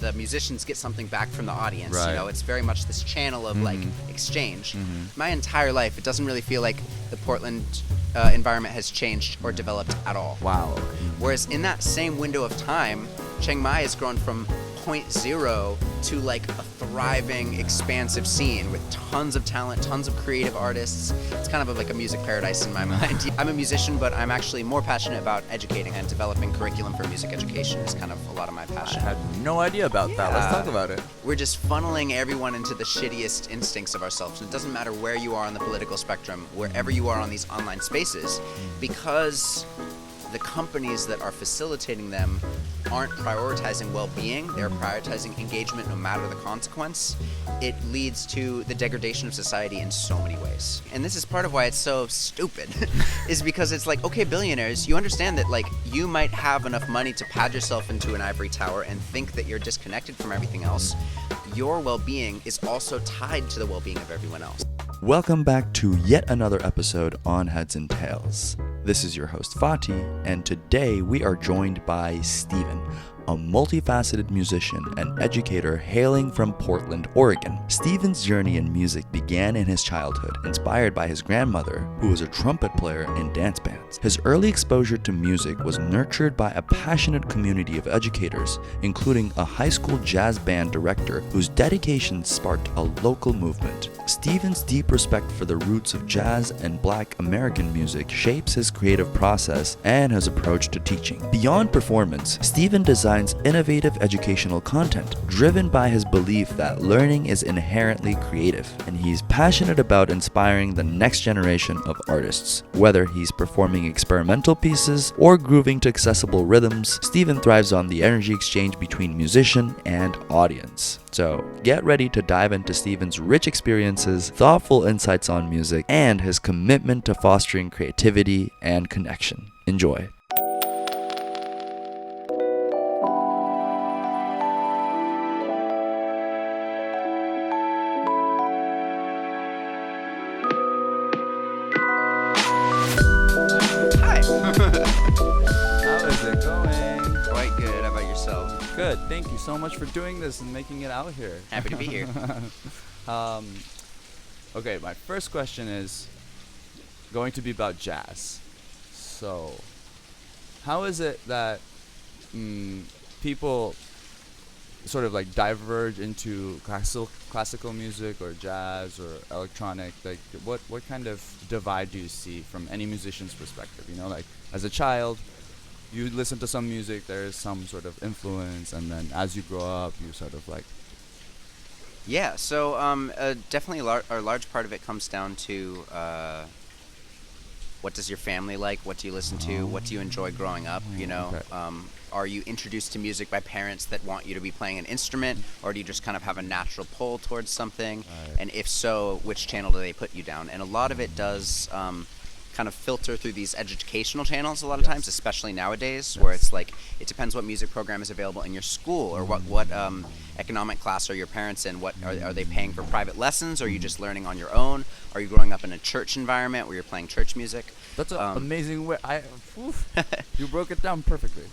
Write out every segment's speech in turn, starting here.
the musicians get something back from the audience. Right. You know, it's very much this channel of like exchange. My entire life, it doesn't really feel like the Portland environment has changed or developed at all. Wow. Whereas in that same window of time, Chiang Mai has grown from 0.0 to like a thriving, expansive scene with tons of talent, tons of creative artists. It's kind of like a music paradise in my mind. I'm a musician, but I'm actually more passionate about educating and developing curriculum for music education is kind of a lot of my I passion. had no idea about that. Let's talk about it. We're just funneling everyone into the shittiest instincts of ourselves. And it doesn't matter where you are on the political spectrum, wherever you are on these online spaces, because the companies that are facilitating them aren't prioritizing well-being, they're prioritizing engagement no matter the consequence. It leads to the degradation of society in so many ways. And this is part of why it's so stupid, is because it's like, okay, billionaires, you understand that like you might have enough money to pad yourself into an ivory tower and think that you're disconnected from everything else. Your well-being is also tied to the well-being of everyone else. Welcome back to yet another episode on Heads and Tails. This is your host Fatih, and today we are joined by Steven, a multifaceted musician and educator hailing from Portland, Oregon. Steven's journey in music began in his childhood, inspired by his grandmother, who was a trumpet player in dance bands. His early exposure to music was nurtured by a passionate community of educators, including a high school jazz band director whose dedication sparked a local movement. Steven's deep respect for the roots of jazz and Black American music shapes his creative process and his approach to teaching. Beyond performance, Steven designs innovative educational content, driven by his belief that learning is inherently creative, and he's passionate about inspiring the next generation of artists. Whether he's performing experimental pieces or grooving to accessible rhythms, Steven thrives on the energy exchange between musician and audience. So get ready to dive into Steven's rich experiences, thoughtful insights on music, and his commitment to fostering creativity and connection. Enjoy. Hi. How is it going? Quite good. How about yourself? Good. Thank you so much for doing this and making it out here. Happy to be here. Okay, my first question is going to be about jazz. So, how is it that people sort of like diverge into classical music or jazz or electronic? Like, what kind of divide do you see from any musician's perspective? You know, like as a child, you listen to some music, there is some sort of influence, and then as you grow up, you sort of like. Yeah, so definitely a large part of it comes down to what does your family like? What do you listen to? What do you enjoy growing up? You know, Okay. Are you introduced to music by parents that want you to be playing an instrument, or do you just kind of have a natural pull towards something? Right. And if so, which channel do they put you down? And a lot of it does kind of filter through these educational channels a lot of times, especially nowadays, where it's like it depends what music program is available in your school, or what economic class are your parents in. What are they paying for private lessons, or are you just learning on your own? Are you growing up in a church environment where you're playing church music? That's an amazing way. You broke it down perfectly.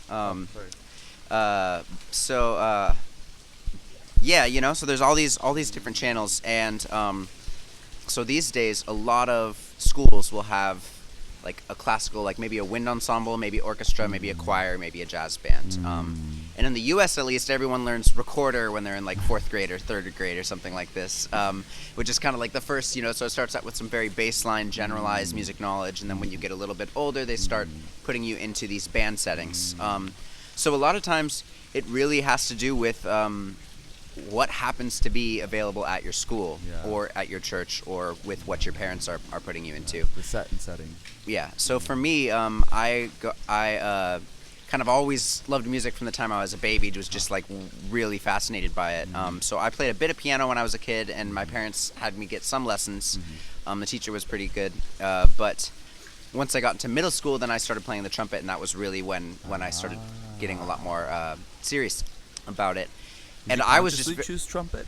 Yeah, you know, so there's all these different channels, and so these days a lot of schools will have like a classical, like maybe a wind ensemble, maybe orchestra, maybe a choir, maybe a jazz band. And in the U.S. at least, everyone learns recorder when they're in like 4th grade or 3rd grade or something like this, which is kind of like the first, you know, so it starts out with some very baseline, generalized music knowledge, and then when you get a little bit older, they start putting you into these band settings. So a lot of times it really has to do with what happens to be available at your school or at your church, or with what your parents are putting you into. The set and setting. Yeah. So for me, I kind of always loved music from the time I was a baby. Was just like really fascinated by it. So I played a bit of piano when I was a kid, and my parents had me get some lessons. The teacher was pretty good, but once I got into middle school, then I started playing the trumpet, and that was really when I started getting a lot more serious about it. And I was just choose trumpet.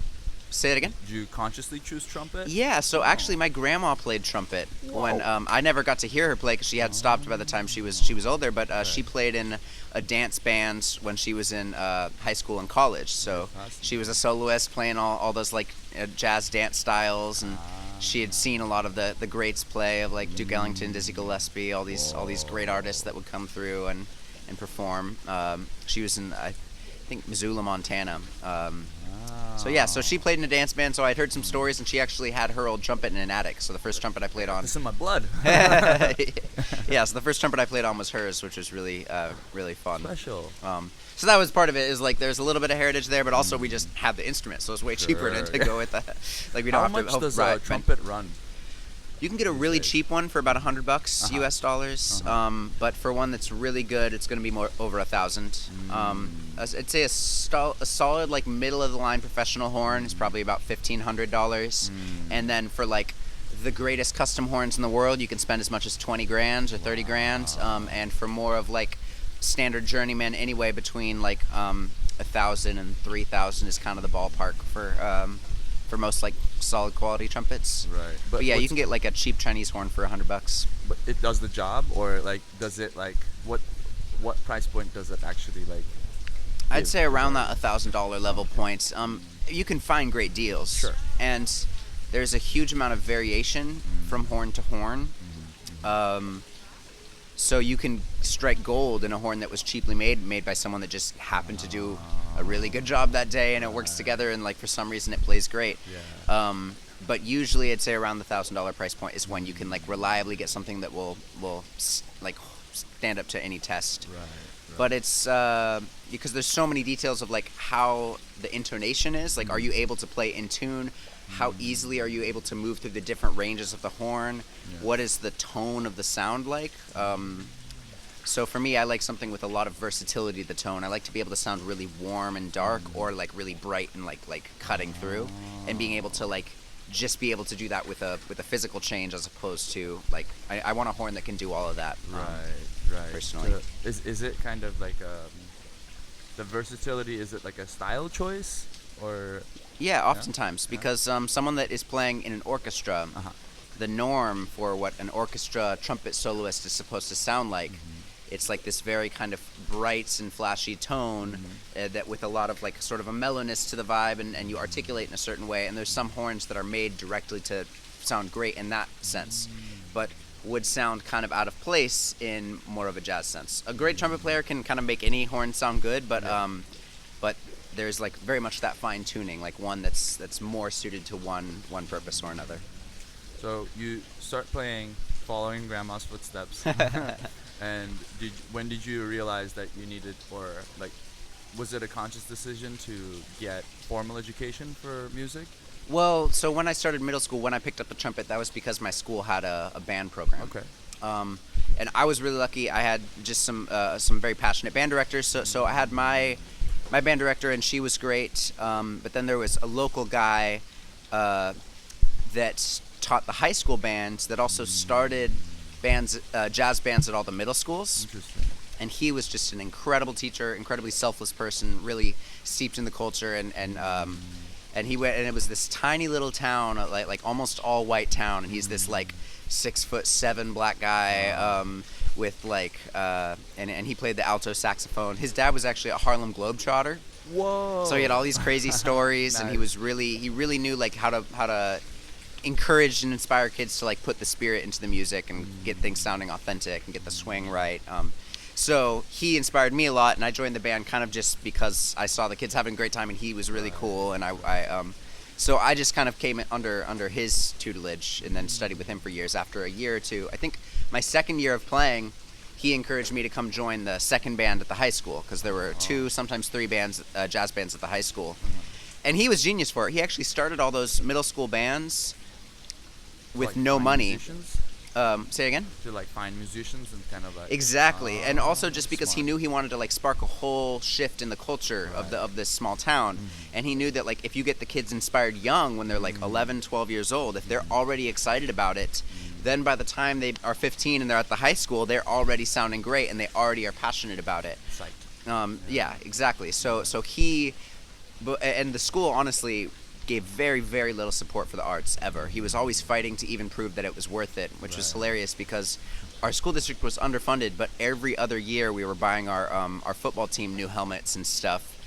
Say it again. Did you consciously choose trumpet? Yeah, so actually my grandma played trumpet when I never got to hear her play because she had stopped by the time she was older, but she played in a dance band when she was in high school and college. So she was a soloist playing all those like jazz dance styles, and she had seen a lot of the greats play of like Duke Ellington, Dizzy Gillespie, all these great artists that would come through and perform. She was in I think Missoula, Montana. So she played in a dance band, so I'd heard some stories, and she actually had her old trumpet in an attic. So the first trumpet I played on... It's in my blood. Yeah, so the first trumpet I played on was hers, which was really, really fun. Special. So that was part of it, is like there's a little bit of heritage there, but also we just had the instrument, so it's way cheaper to go with that. Like we don't How have to... much does a trumpet run? You can get a really cheap one for about $100 US dollars, but for one that's really good, it's going to be more over $1,000. I'd say a solid like middle of the line professional horn is probably about $1,500, and then for like the greatest custom horns in the world, you can spend as much as 20 grand or 30 grand, and for more of like standard journeyman, anyway between like 1,000 and 3,000 is kind of the ballpark for most like solid quality trumpets. Right. But yeah, you can get like a cheap Chinese horn for $100. But it does the job, or like does it like what price point does it actually like? I'd say around that $1,000 level point. You can find great deals. Sure. And there's a huge amount of variation from horn to horn. So you can strike gold in a horn that was cheaply made by someone that just happened to do a really good job that day, and it works together, and like for some reason it plays great. Yeah. But usually I'd say around the $1,000 price point is when you can like reliably get something that will like stand up to any test. Right. But it's because there's so many details of like how the intonation is. Like, are you able to play in tune? How easily are you able to move through the different ranges of the horn? Yeah. What is the tone of the sound like? So for me, I like something with a lot of versatility of the tone. I like to be able to sound really warm and dark, or like really bright and like cutting through, and being able to like just be able to do that with a physical change, as opposed to like I want a horn that can do all of that. Right. Personally, So is it kind of like the versatility? Is it like a style choice, or? Yeah, oftentimes, because someone that is playing in an orchestra, the norm for what an orchestra trumpet soloist is supposed to sound like, it's like this very kind of bright and flashy tone that with a lot of like sort of a mellowness to the vibe, and you articulate in a certain way. And there's some horns that are made directly to sound great in that sense, but would sound kind of out of place in more of a jazz sense. A great trumpet player can kind of make any horn sound good, but there's like very much that fine tuning, like one that's more suited to one purpose or another. So you start playing, following grandma's footsteps, and when did you realize that you needed, or like, was it a conscious decision to get formal education for music? Well, so when I started middle school, when I picked up the trumpet, that was because my school had a band program. Okay. And I was really lucky. I had just some very passionate band directors. So I had my band director, and she was great. But then there was a local guy that taught the high school bands that also started bands, jazz bands at all the middle schools. Interesting. And he was just an incredible teacher, incredibly selfless person, really steeped in the culture, and he went, and it was this tiny little town, like almost all white town, and he's this like 6'7" black guy with like and he played the alto saxophone. His dad was actually a Harlem Globetrotter. Whoa! So he had all these crazy stories, Nice. and he really knew like how to encourage and inspire kids to like put the spirit into the music and get things sounding authentic and get the swing right. So he inspired me a lot, and I joined the band kind of just because I saw the kids having a great time, and he was really cool, and so I just kind of came under his tutelage and then studied with him for years. After a year or two, I think my second year of playing, he encouraged me to come join the second band at the high school, because there were 2, sometimes 3 bands, jazz bands at the high school. And he was genius for it. He actually started all those middle school bands with like no money. Musicians? Say again? To like find musicians and kind of like Exactly, and also just because he smart. knew he wanted to like spark a whole shift in the culture of this small town, and he knew that like if you get the kids inspired young when they're like 11, 12 years old, if they're already excited about it, then by the time they are 15 and they're at the high school, they're already sounding great and they already are passionate about it. Psyched. Yeah, exactly. So he, and the school honestly gave very, very little support for the arts ever. He was always fighting to even prove that it was worth it, which was hilarious because our school district was underfunded, but every other year we were buying our football team new helmets and stuff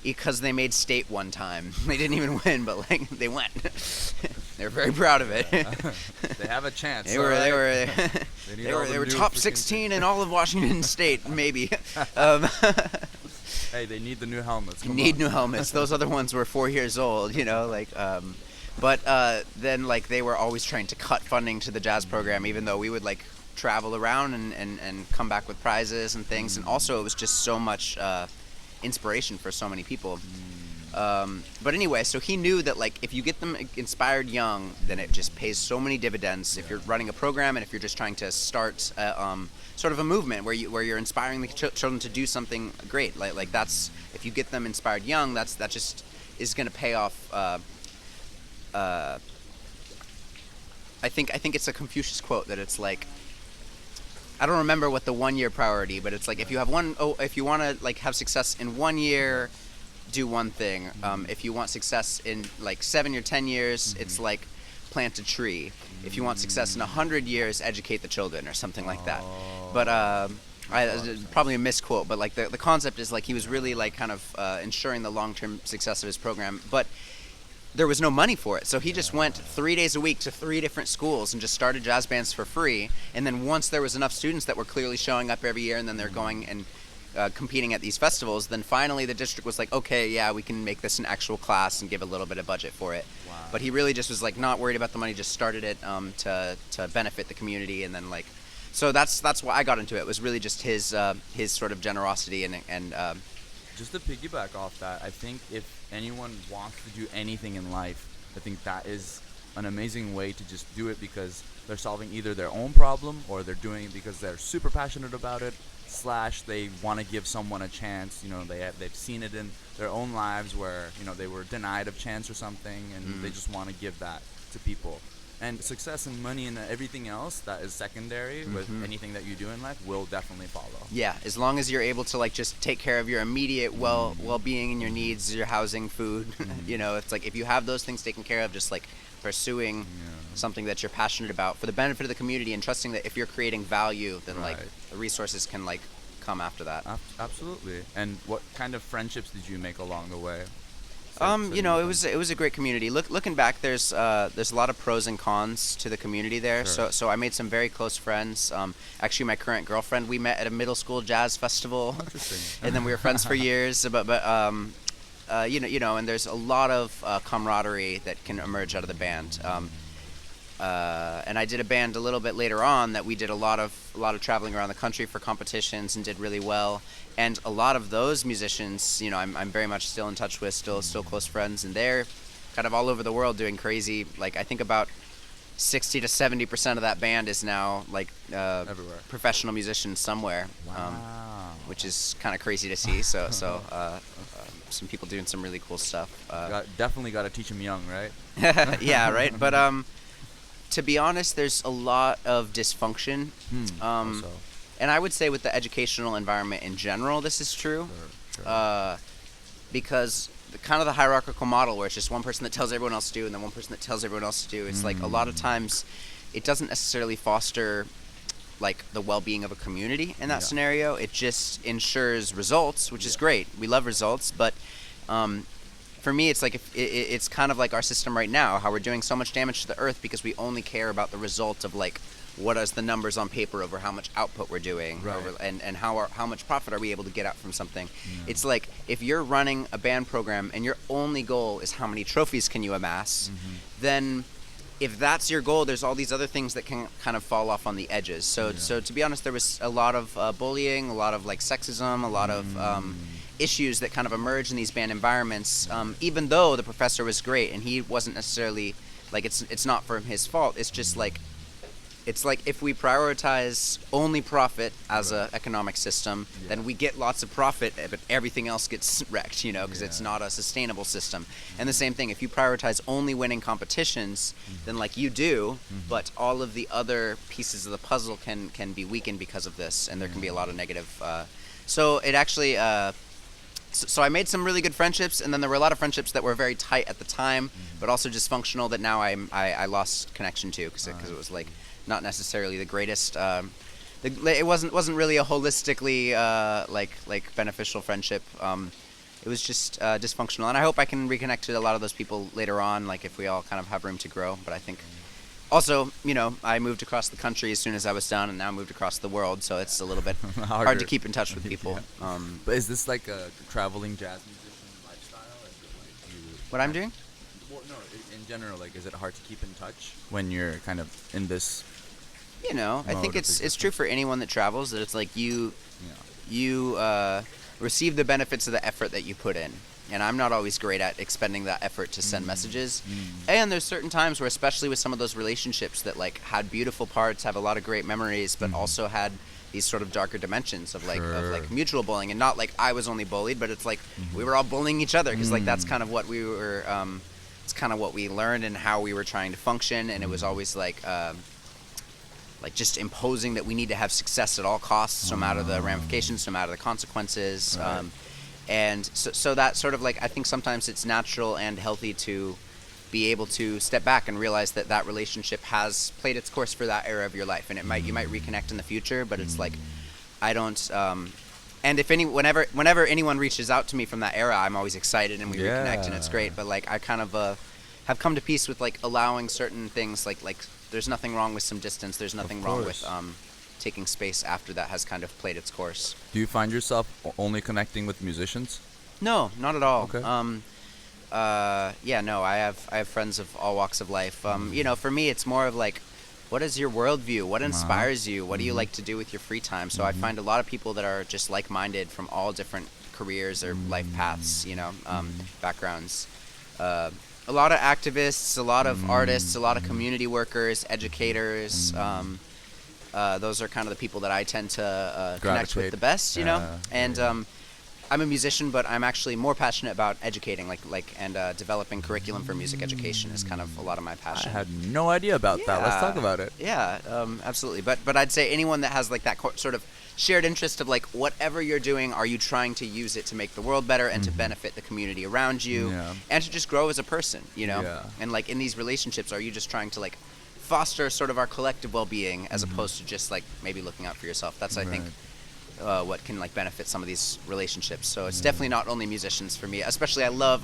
because they made state one time. They didn't even win, but like they went. They were very proud of it. They have a chance. They were top 16 in all of Washington State, maybe. Hey, they need the new helmets. New helmets. Those other ones were 4 years old, you know, like. But then like they were always trying to cut funding to the jazz program, even though we would like travel around and come back with prizes and things. And also it was just so much inspiration for so many people. But anyway, so he knew that like if you get them inspired young, then it just pays so many dividends. If you're running a program and if you're just trying to start sort of a movement where you're inspiring the children to do something great, like that's, if you get them inspired young, that just is going to pay off. I think it's a Confucius quote that it's like, I don't remember what the 1 year priority, but it's like if you have if you want to like have success in 1 year, do one thing. If you want success in like 7 or 10 years, it's like plant a tree. If you want success in 100 years, educate the children or something like that. But probably a misquote, but like the concept is like he was really like kind of ensuring the long-term success of his program, but there was no money for it. So he just went 3 days a week to 3 different schools and just started jazz bands for free. And then once there was enough students that were clearly showing up every year and then they're going and competing at these festivals, then finally the district was like, okay, yeah, we can make this an actual class and give a little bit of budget for it. Wow. But he really just was like not worried about the money, just started it to benefit the community. And then like, so that's why I got into it. It was really just his sort of generosity and just to piggyback off that, I think if anyone wants to do anything in life, I think that is an amazing way to just do it because they're solving either their own problem or they're doing it because they're super passionate about it, / they want to give someone a chance. You know, they've seen it in their own lives where, you know, they were denied a chance or something and they just want to give that to people. And success and money and everything else that is secondary with anything that you do in life will definitely follow. Yeah, as long as you're able to like just take care of your immediate well-being and your needs, your housing, food. You know, it's like if you have those things taken care of, just like pursuing something that you're passionate about for the benefit of the community and trusting that if you're creating value, then like the resources can like come after that. Absolutely. And what kind of friendships did you make along the way? You know, it was a great community. Looking back, there's a lot of pros and cons to the community there. Sure. So I made some very close friends. Actually, my current girlfriend, we met at a middle school jazz festival, and then we were friends for years. But you know, and there's a lot of camaraderie that can emerge out of the band. And I did a band a little bit later on that we did a lot of traveling around the country for competitions and did really well. And a lot of those musicians, you know, I'm very much still in touch with, still close friends, and they're kind of all over the world doing crazy. Like I think about 60 to 70% of that band is now like everywhere, professional musicians somewhere. Wow. Which is kind of crazy to see. So some people doing some really cool stuff. Definitely got to teach them young, right? Yeah, right. But to be honest, there's a lot of dysfunction. Also. And I would say with the educational environment in general, this is true. Sure. Because kind of the hierarchical model where it's just one person that tells everyone else to do and then one person that tells everyone else to do. It's like a lot of times it doesn't necessarily foster like the well-being of a community in that scenario. It just ensures results, which is great. We love results, but for me, it's like it's kind of like our system right now, how we're doing so much damage to the earth because we only care about the result of like what is the numbers on paper over how much output we're doing, and how much profit are we able to get out from something. It's like if you're running a band program and your only goal is how many trophies can you amass, then if that's your goal, there's all these other things that can kind of fall off on the edges. So to be honest, there was a lot of bullying, a lot of like sexism, a lot of issues that kind of emerge in these band environments, even though the professor was great and he wasn't necessarily like it's not for his fault. It's just like it's like if we prioritize only profit as a economic system, then we get lots of profit, but everything else gets wrecked, you know, because it's not a sustainable system. And the same thing, if you prioritize only winning competitions, then like you do, but all of the other pieces of the puzzle can be weakened because of this, and there can be a lot of negative. So it actually so I made some really good friendships, and then there were a lot of friendships that were very tight at the time, but also dysfunctional that now I lost connection to because it was like not necessarily the greatest. It wasn't really a holistically like beneficial friendship. It was just dysfunctional, and I hope I can reconnect to a lot of those people later on, like if we all kind of have room to grow. But I think also, I moved across the country as soon as I was done, and now moved across the world, so it's a little bit hard to keep in touch with people. Yeah. But is this like a traveling jazz musician lifestyle? Or is it like you What I'm doing? Well, no, in general, like, is it hard to keep in touch when you're kind of in this? I think it's true for anyone that travels that it's like you receive the benefits of the effort that you put in. And I'm not always great at expending that effort to send messages. And there's certain times where, especially with some of those relationships that like had beautiful parts, have a lot of great memories, but also had these sort of darker dimensions of like mutual bullying, and not like I was only bullied, but it's like we were all bullying each other because like that's kind of what we were. It's kind of what we learned and how we were trying to function, and it was always like just imposing that we need to have success at all costs, no matter the ramifications, no matter the consequences. Right. And so that sort of like, I think sometimes it's natural and healthy to be able to step back and realize that relationship has played its course for that era of your life, and you might reconnect in the future, but it's like I don't. And if whenever anyone reaches out to me from that era, I'm always excited and we reconnect, and it's great. But like I kind of have come to peace with like allowing certain things, like there's nothing wrong with some distance. There's nothing wrong with taking space after that has kind of played its course. Do you find yourself only connecting with musicians? No, not at all. Okay. No, I have friends of all walks of life. For me, it's more of like, what is your worldview? What inspires you? What do you like to do with your free time? So I find a lot of people that are just like-minded from all different careers or life paths, backgrounds. A lot of activists, a lot of artists, a lot of community workers, educators. Those are kind of the people that I tend to connect with the best, And I'm a musician, but I'm actually more passionate about educating, and developing curriculum for music education is kind of a lot of my passion. I had no idea about that. Let's talk about it. Yeah, absolutely. But I'd say anyone that has like that sort of shared interest of like whatever you're doing, are you trying to use it to make the world better and to benefit the community around you and to just grow as a person, And like in these relationships, are you just trying to like foster sort of our collective well-being as opposed to just like maybe looking out for yourself? That's I think what can like benefit some of these relationships. So it's definitely not only musicians for me. Especially I love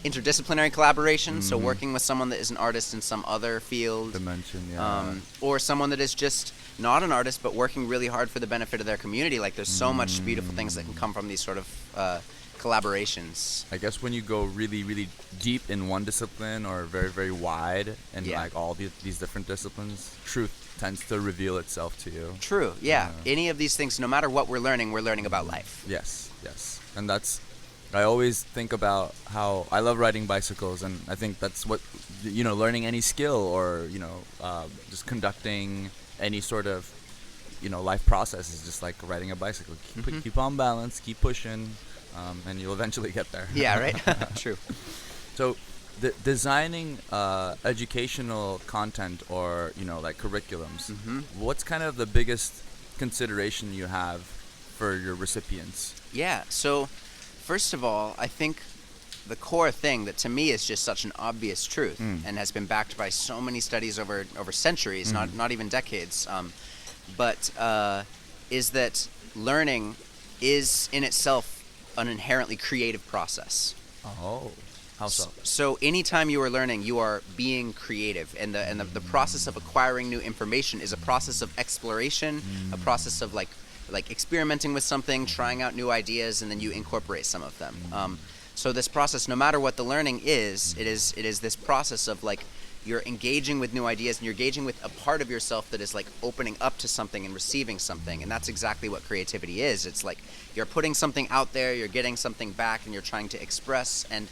interdisciplinary collaboration. So working with someone that is an artist in some other field dimension, or someone that is just not an artist but working really hard for the benefit of their community. Like there's so much beautiful things that can come from these sort of collaborations. I guess when you go really, really deep in one discipline or very, very wide in like all these different disciplines, truth tends to reveal itself to you. True, yeah. Any of these things, no matter what we're learning about life. Yes. And I always think about how I love riding bicycles, and I think that's what, learning any skill or, just conducting any sort of, life process is just like riding a bicycle. Keep on balance, keep pushing, and you'll eventually get there. Yeah, right? True. So designing educational content or, like curriculums, what's kind of the biggest consideration you have for your recipients? Yeah, so first of all, I think the core thing that to me is just such an obvious truth and has been backed by so many studies over centuries, not even decades, but is that learning is in itself an inherently creative process. Oh, how so? So anytime you are learning, you are being creative, and the process of acquiring new information is a process of exploration, a process of like experimenting with something, trying out new ideas, and then you incorporate some of them. So this process, no matter what the learning is, it is this process of like you're engaging with new ideas and you're engaging with a part of yourself that is like opening up to something and receiving something, and that's exactly what creativity is. It's like you're putting something out there, you're getting something back, and you're trying to express. And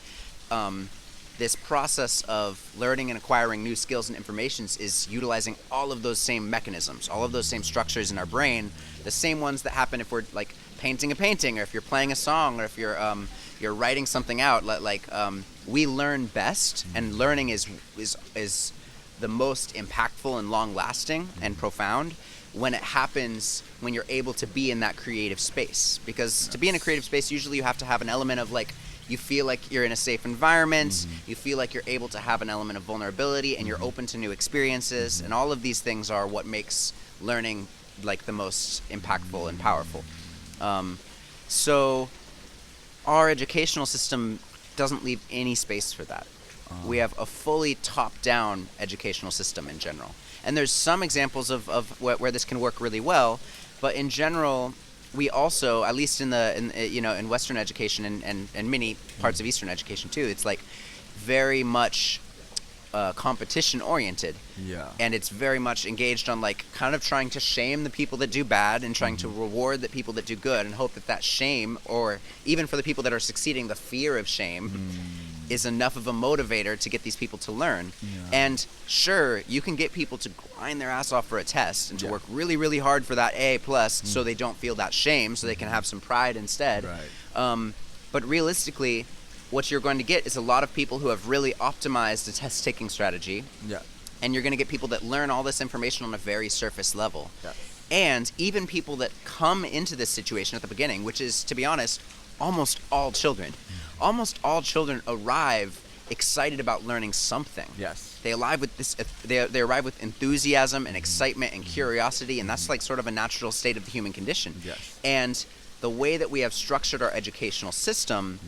this process of learning and acquiring new skills and informations is utilizing all of those same mechanisms, all of those same structures in our brain, the same ones that happen if we're like painting a painting, or if you're playing a song, or if you're writing something out. We learn best, and learning is the most impactful and long-lasting and profound when it happens when you're able to be in that creative space. Because to be in a creative space, usually you have to have an element of like, you feel like you're in a safe environment, you feel like you're able to have an element of vulnerability, and you're open to new experiences, and all of these things are what makes learning like the most impactful and powerful. So our educational system doesn't leave any space for that. We have a fully top-down educational system in general. And there's some examples of where this can work really well, but in general, we also, at least in Western education and many parts of Eastern education too, it's like very much competition-oriented. Yeah. And it's very much engaged on like kind of trying to shame the people that do bad and trying to reward the people that do good, and hope that that shame, or even for the people that are succeeding, the fear of shame is enough of a motivator to get these people to learn. And sure, you can get people to grind their ass off for a test and to work really, really hard for that A plus so they don't feel that shame, so they can have some pride instead. But realistically, what you're going to get is a lot of people who have really optimized a test-taking strategy. And you're going to get people that learn all this information on a very surface level. And even people that come into this situation at the beginning, which is, to be honest, almost all children. Almost all children arrive excited about learning something. They arrive with this. They arrive with enthusiasm and excitement and curiosity, and that's like sort of a natural state of the human condition. And the way that we have structured our educational system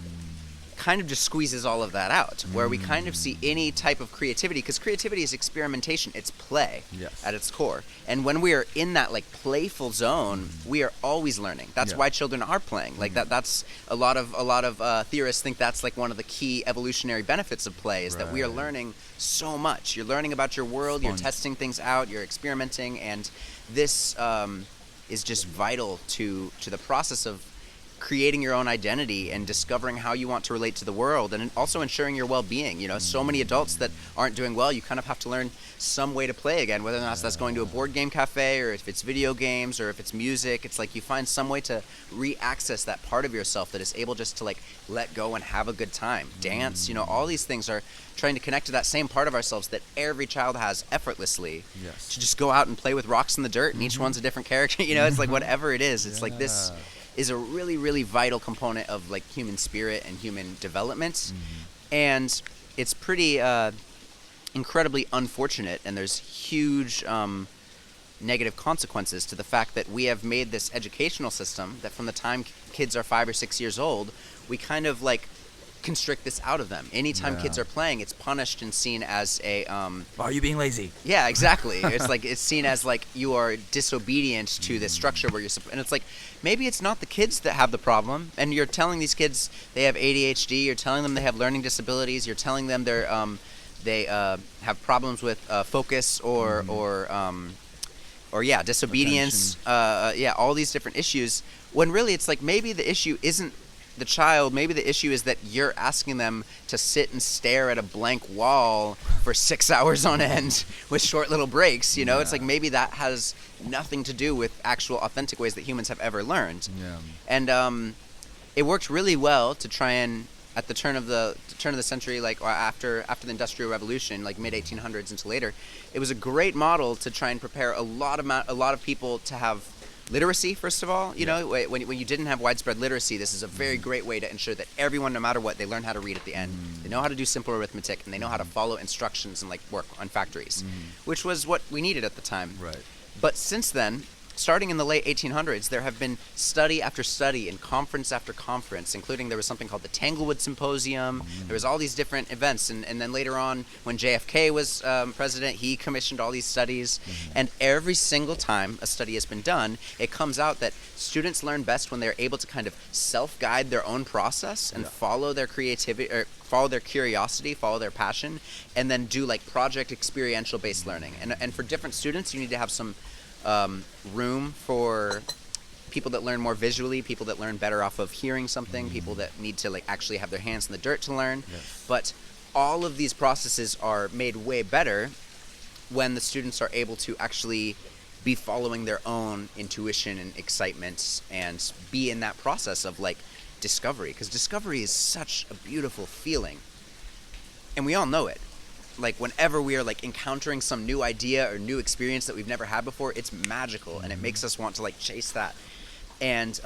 kind of just squeezes all of that out, where we kind of see any type of creativity, because creativity is experimentation, it's play at its core. And when we are in that like playful zone, we are always learning. That's why children are playing. Like that's a lot of theorists think that's like one of the key evolutionary benefits of play, is that we are learning so much. You're learning about your world, you're testing things out, you're experimenting, and this is just vital to the process of creating your own identity and discovering how you want to relate to the world, and also ensuring your well-being. You know, so many adults that aren't doing well, you kind of have to learn some way to play again, whether or not that's going to a board game cafe, or if it's video games, or if it's music. It's like you find some way to re-access that part of yourself that is able just to like let go and have a good time. Dance, you know, all these things are trying to connect to that same part of ourselves that every child has effortlessly, to just go out and play with rocks in the dirt, and each one's a different character. You know, it's like whatever it is, it's like this is a really, really vital component of like human spirit and human development. And it's pretty incredibly unfortunate, and there's huge negative consequences to the fact that we have made this educational system that from the time kids are 5 or 6 years old, we kind of like constrict this out of them. Anytime kids are playing, it's punished and seen as a are you being lazy? Yeah, exactly. It's like it's seen as like you are disobedient to this structure where you're and it's like maybe it's not the kids that have the problem, and you're telling these kids they have ADHD, you're telling them they have learning disabilities, you're telling them they have problems with focus or disobedience, all these different issues, when really it's like maybe the issue isn't the child, maybe the issue is that you're asking them to sit and stare at a blank wall for 6 hours on end with short little breaks, you know? It's like maybe that has nothing to do with actual authentic ways that humans have ever learned. And it worked really well to try and, at the turn of the century, like or after the Industrial Revolution, like mid 1800s into later, it was a great model to try and prepare a lot of people to have literacy, first of all. You know, when you didn't have widespread literacy, this is a very great way to ensure that everyone, no matter what, they learn how to read at the end. They know how to do simple arithmetic, and they know how to follow instructions and like work on factories, which was what we needed at the time. But since then, starting in the late 1800s, there have been study after study and conference after conference, including there was something called the Tanglewood Symposium. There was all these different events, and then later on, when JFK was president, he commissioned all these studies. And every single time a study has been done, it comes out that students learn best when they're able to kind of self-guide their own process and follow their creativity, or follow their curiosity, follow their passion, and then do like project experiential based learning. And for different students, you need to have some room for people that learn more visually, people that learn better off of hearing something, people that need to like actually have their hands in the dirt to learn. But all of these processes are made way better when the students are able to actually be following their own intuition and excitement and be in that process of like discovery, because discovery is such a beautiful feeling, and we all know it. like whenever we are like encountering some new idea or new experience that we've never had before, it's magical and it makes us want to like chase that. And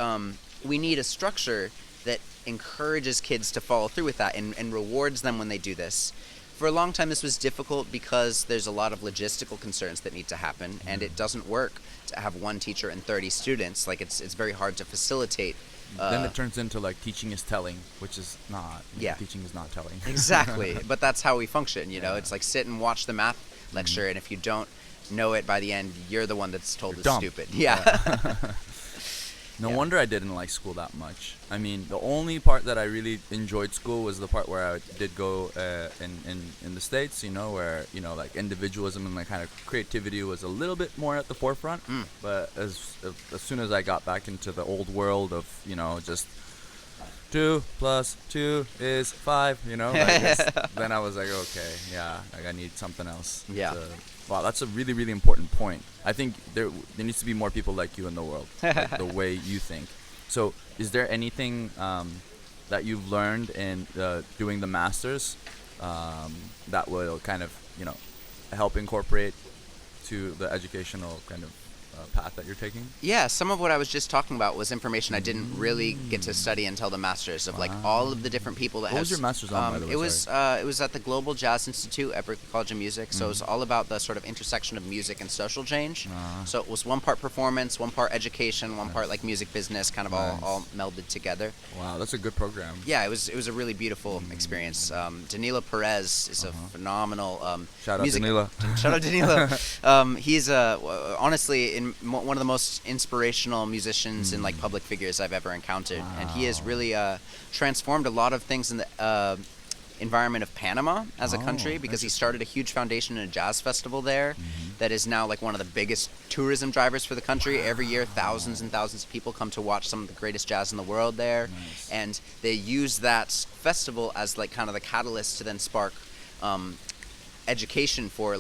we need a structure that encourages kids to follow through with that and rewards them when they do this. For a long time, this was difficult because there's a lot of logistical concerns that need to happen, and it doesn't work to have one teacher and 30 students. Like it's very hard to facilitate. Then it turns into like teaching is telling, which is not. Yeah. Teaching is not telling. Exactly. But that's how we function, you know. It's like sit and watch the math lecture, and if you don't know it by the end, you're the one that's told You're it's dumb. stupid. Yeah. No Yeah. wonder I didn't like school that much. I mean, the only part that I really enjoyed school was the part where I did go in the States, you know, where, you know, like individualism and like kind of creativity was a little bit more at the forefront. But as soon as I got back into the old world of, you know, just 2 + 2 is 5, you know, then I was like, okay, yeah, like I need something else. Yeah. Wow, that's a really, really important point. I think there needs to be more people like you in the world, like the way you think. So is there anything that you've learned in doing the masters that will kind of, you know, help incorporate to the educational kind of path that you're taking? Yeah, some of what I was just talking about was information I didn't really get to study until the masters of like all of the different people that What was your master's on, by the way? It was at the Global Jazz Institute at Berklee College of Music. So it was all about the sort of intersection of music and social change. So it was one part performance, one part education, one part like music business, kind of all melded together. Wow, that's a good program. Yeah, it was a really beautiful experience. Danilo Perez is a phenomenal Shout out music. Danilo. Shout out Danilo. He's honestly one of the most inspirational musicians and like public figures I've ever encountered, and he has really transformed a lot of things in the environment of Panama as a country, because he started a huge foundation and a jazz festival there that is now like one of the biggest tourism drivers for the country. Every year thousands and thousands of people come to watch some of the greatest jazz in the world there. And they use that festival as like kind of the catalyst to then spark education for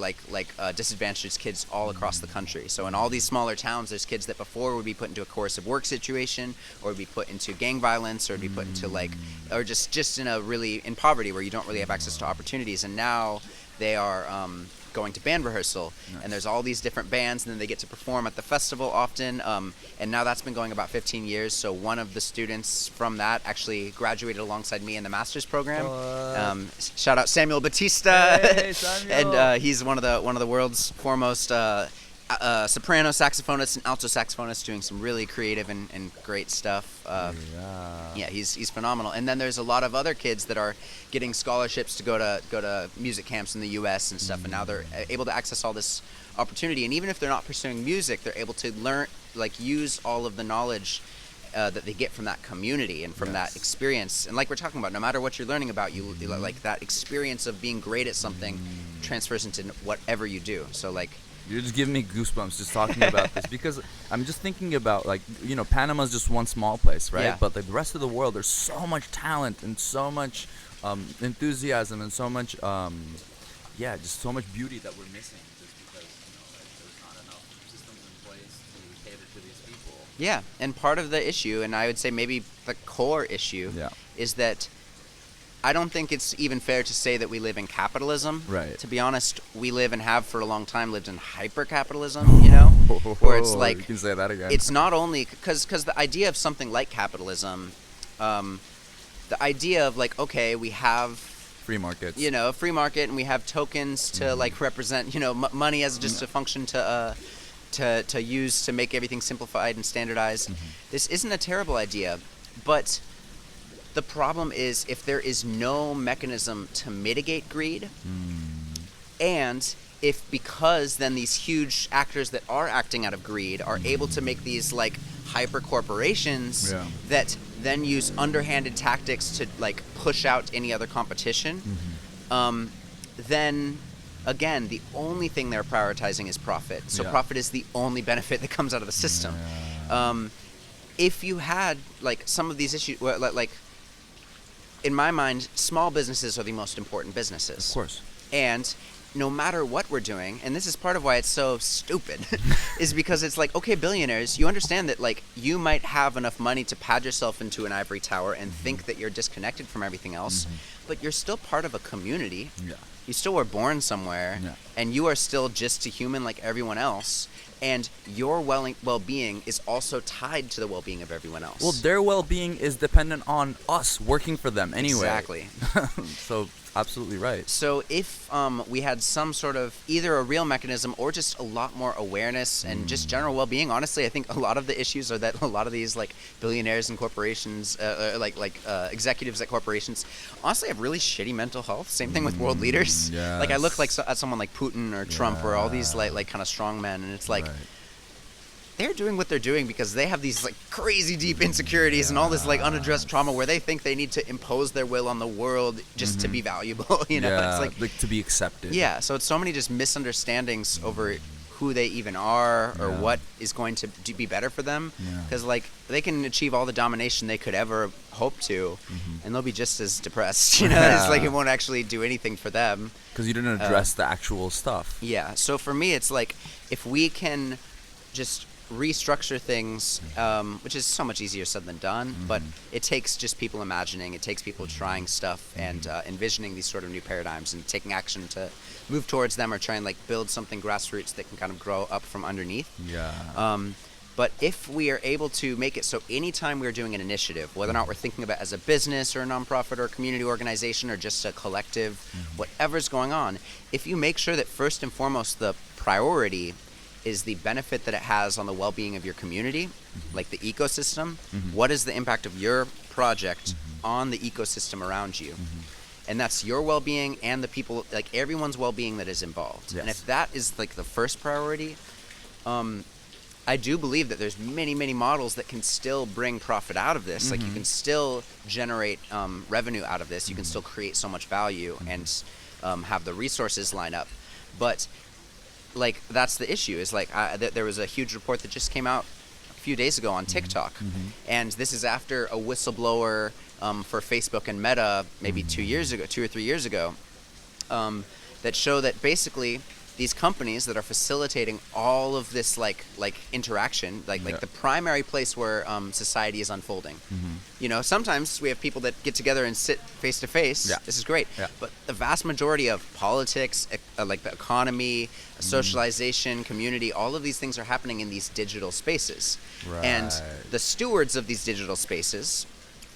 disadvantaged kids all across the country. So in all these smaller towns, there's kids that before would be put into a coercive work situation, or would be put into gang violence, or would be put into or just in poverty where you don't really have access to opportunities. And now they are going to band rehearsal, and there's all these different bands, and then they get to perform at the festival often. And now that's been going about 15 years. So one of the students from that actually graduated alongside me in the master's program. Shout out Samuel Batista. Hey, Samuel. And he's one of the world's foremost soprano saxophonists and alto saxophonists, doing some really creative and great stuff. Yeah, he's phenomenal. And then there's a lot of other kids that are getting scholarships to go to music camps in the U.S. and stuff, and now they're able to access all this opportunity. And even if they're not pursuing music, they're able to learn, use all of the knowledge that they get from that community and from that experience. And like we're talking about, no matter what you're learning about, you like that experience of being great at something transfers into whatever you do. So like, you're just giving me goosebumps just talking about this, because I'm just thinking about, like, you know, Panama's just one small place, right? Yeah. But like the rest of the world, there's so much talent and so much enthusiasm and so much, just so much beauty that we're missing, just because, you know, like, there's not enough systems in place to cater to these people. Yeah, and part of the issue, and I would say maybe the core issue, is that I don't think it's even fair to say that we live in capitalism. Right. To be honest, we live and have for a long time lived in hyper-capitalism, you know? Where it's like, you can say that again. It's not only, because the idea of something like capitalism, the idea of like, okay, we have free markets. You know, free market, and we have tokens to like represent, you know, money as just a function to use to make everything simplified and standardized. This isn't a terrible idea, but the problem is if there is no mechanism to mitigate greed, and if because then these huge actors that are acting out of greed are able to make these like hyper corporations that then use underhanded tactics to like push out any other competition, then again the only thing they're prioritizing is profit. So profit is the only benefit that comes out of the system. If you had like some of these issues, like in my mind, small businesses are the most important businesses. Of course. And no matter what we're doing, and this is part of why it's so stupid, is because it's like, okay, billionaires, you understand that like you might have enough money to pad yourself into an ivory tower and think that you're disconnected from everything else, but you're still part of a community. Yeah. You still were born somewhere, and you are still just a human like everyone else. And your well-being is also tied to the well-being of everyone else. Well, their well-being is dependent on us working for them anyway. Exactly. So, absolutely right. So if we had some sort of either a real mechanism or just a lot more awareness and just general well-being, honestly, I think a lot of the issues are that a lot of these like billionaires and corporations, executives at corporations, honestly have really shitty mental health. Same thing with world leaders. Yes. Like I look like at someone like Putin or Trump or all these like kind of strong men, and it's like. Right. They're doing what they're doing because they have these like crazy deep insecurities and all this like unaddressed trauma where they think they need to impose their will on the world just to be valuable, you know? Yeah, It's like to be accepted. yeah, so it's so many just misunderstandings over who they even are or what is going to be better for them, because like they can achieve all the domination they could ever hope to, and they'll be just as depressed, you know? It's like it won't actually do anything for them because you didn't address the actual stuff. Yeah, so for me it's like if we can just restructure things, which is so much easier said than done, but it takes just people imagining, it takes people trying stuff and envisioning these sort of new paradigms and taking action to move towards them or try and like build something grassroots that can kind of grow up from underneath. But if we are able to make it so anytime we're doing an initiative, whether or not we're thinking about it as a business or a nonprofit or a community organization or just a collective, whatever's going on, if you make sure that first and foremost the priority is the benefit that it has on the well-being of your community, like the ecosystem. What is the impact of your project on the ecosystem around you? And that's your well-being and the people, like everyone's well-being that is involved. And if that is like the first priority, I do believe that there's many, many models that can still bring profit out of this. Like you can still generate revenue out of this. You can still create so much value and have the resources line up. But like that's the issue is like there was a huge report that just came out a few days ago on TikTok, and this is after a whistleblower for Facebook and Meta maybe 2 or 3 years ago, that show that basically these companies that are facilitating all of this like interaction, like the primary place where society is unfolding. You know, sometimes we have people that get together and sit face to face. This is great. But the vast majority of politics, like the economy, socialization, community, all of these things are happening in these digital spaces. And the stewards of these digital spaces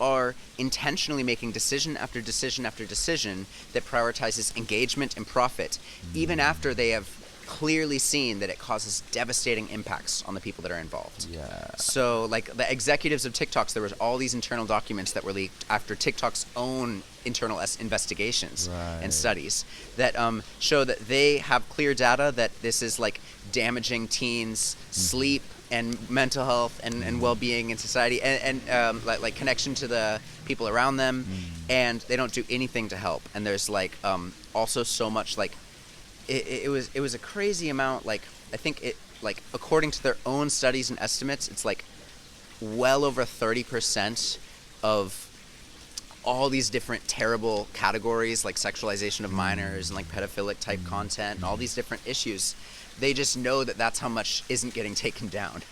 are intentionally making decision after decision after decision that prioritizes engagement and profit, even after they have clearly seen that it causes devastating impacts on the people that are involved. So like the executives of TikTok's, there was all these internal documents that were leaked after TikTok's own internal investigations and studies that show that they have clear data that this is like damaging teens' sleep and mental health and well-being in society and like connection to the people around them, and they don't do anything to help. And there's like also so much like it was a crazy amount. Like I think it like according to their own studies and estimates, it's like well over 30% of all these different terrible categories like sexualization of minors and like pedophilic type content and all these different issues. They just know that that's how much isn't getting taken down.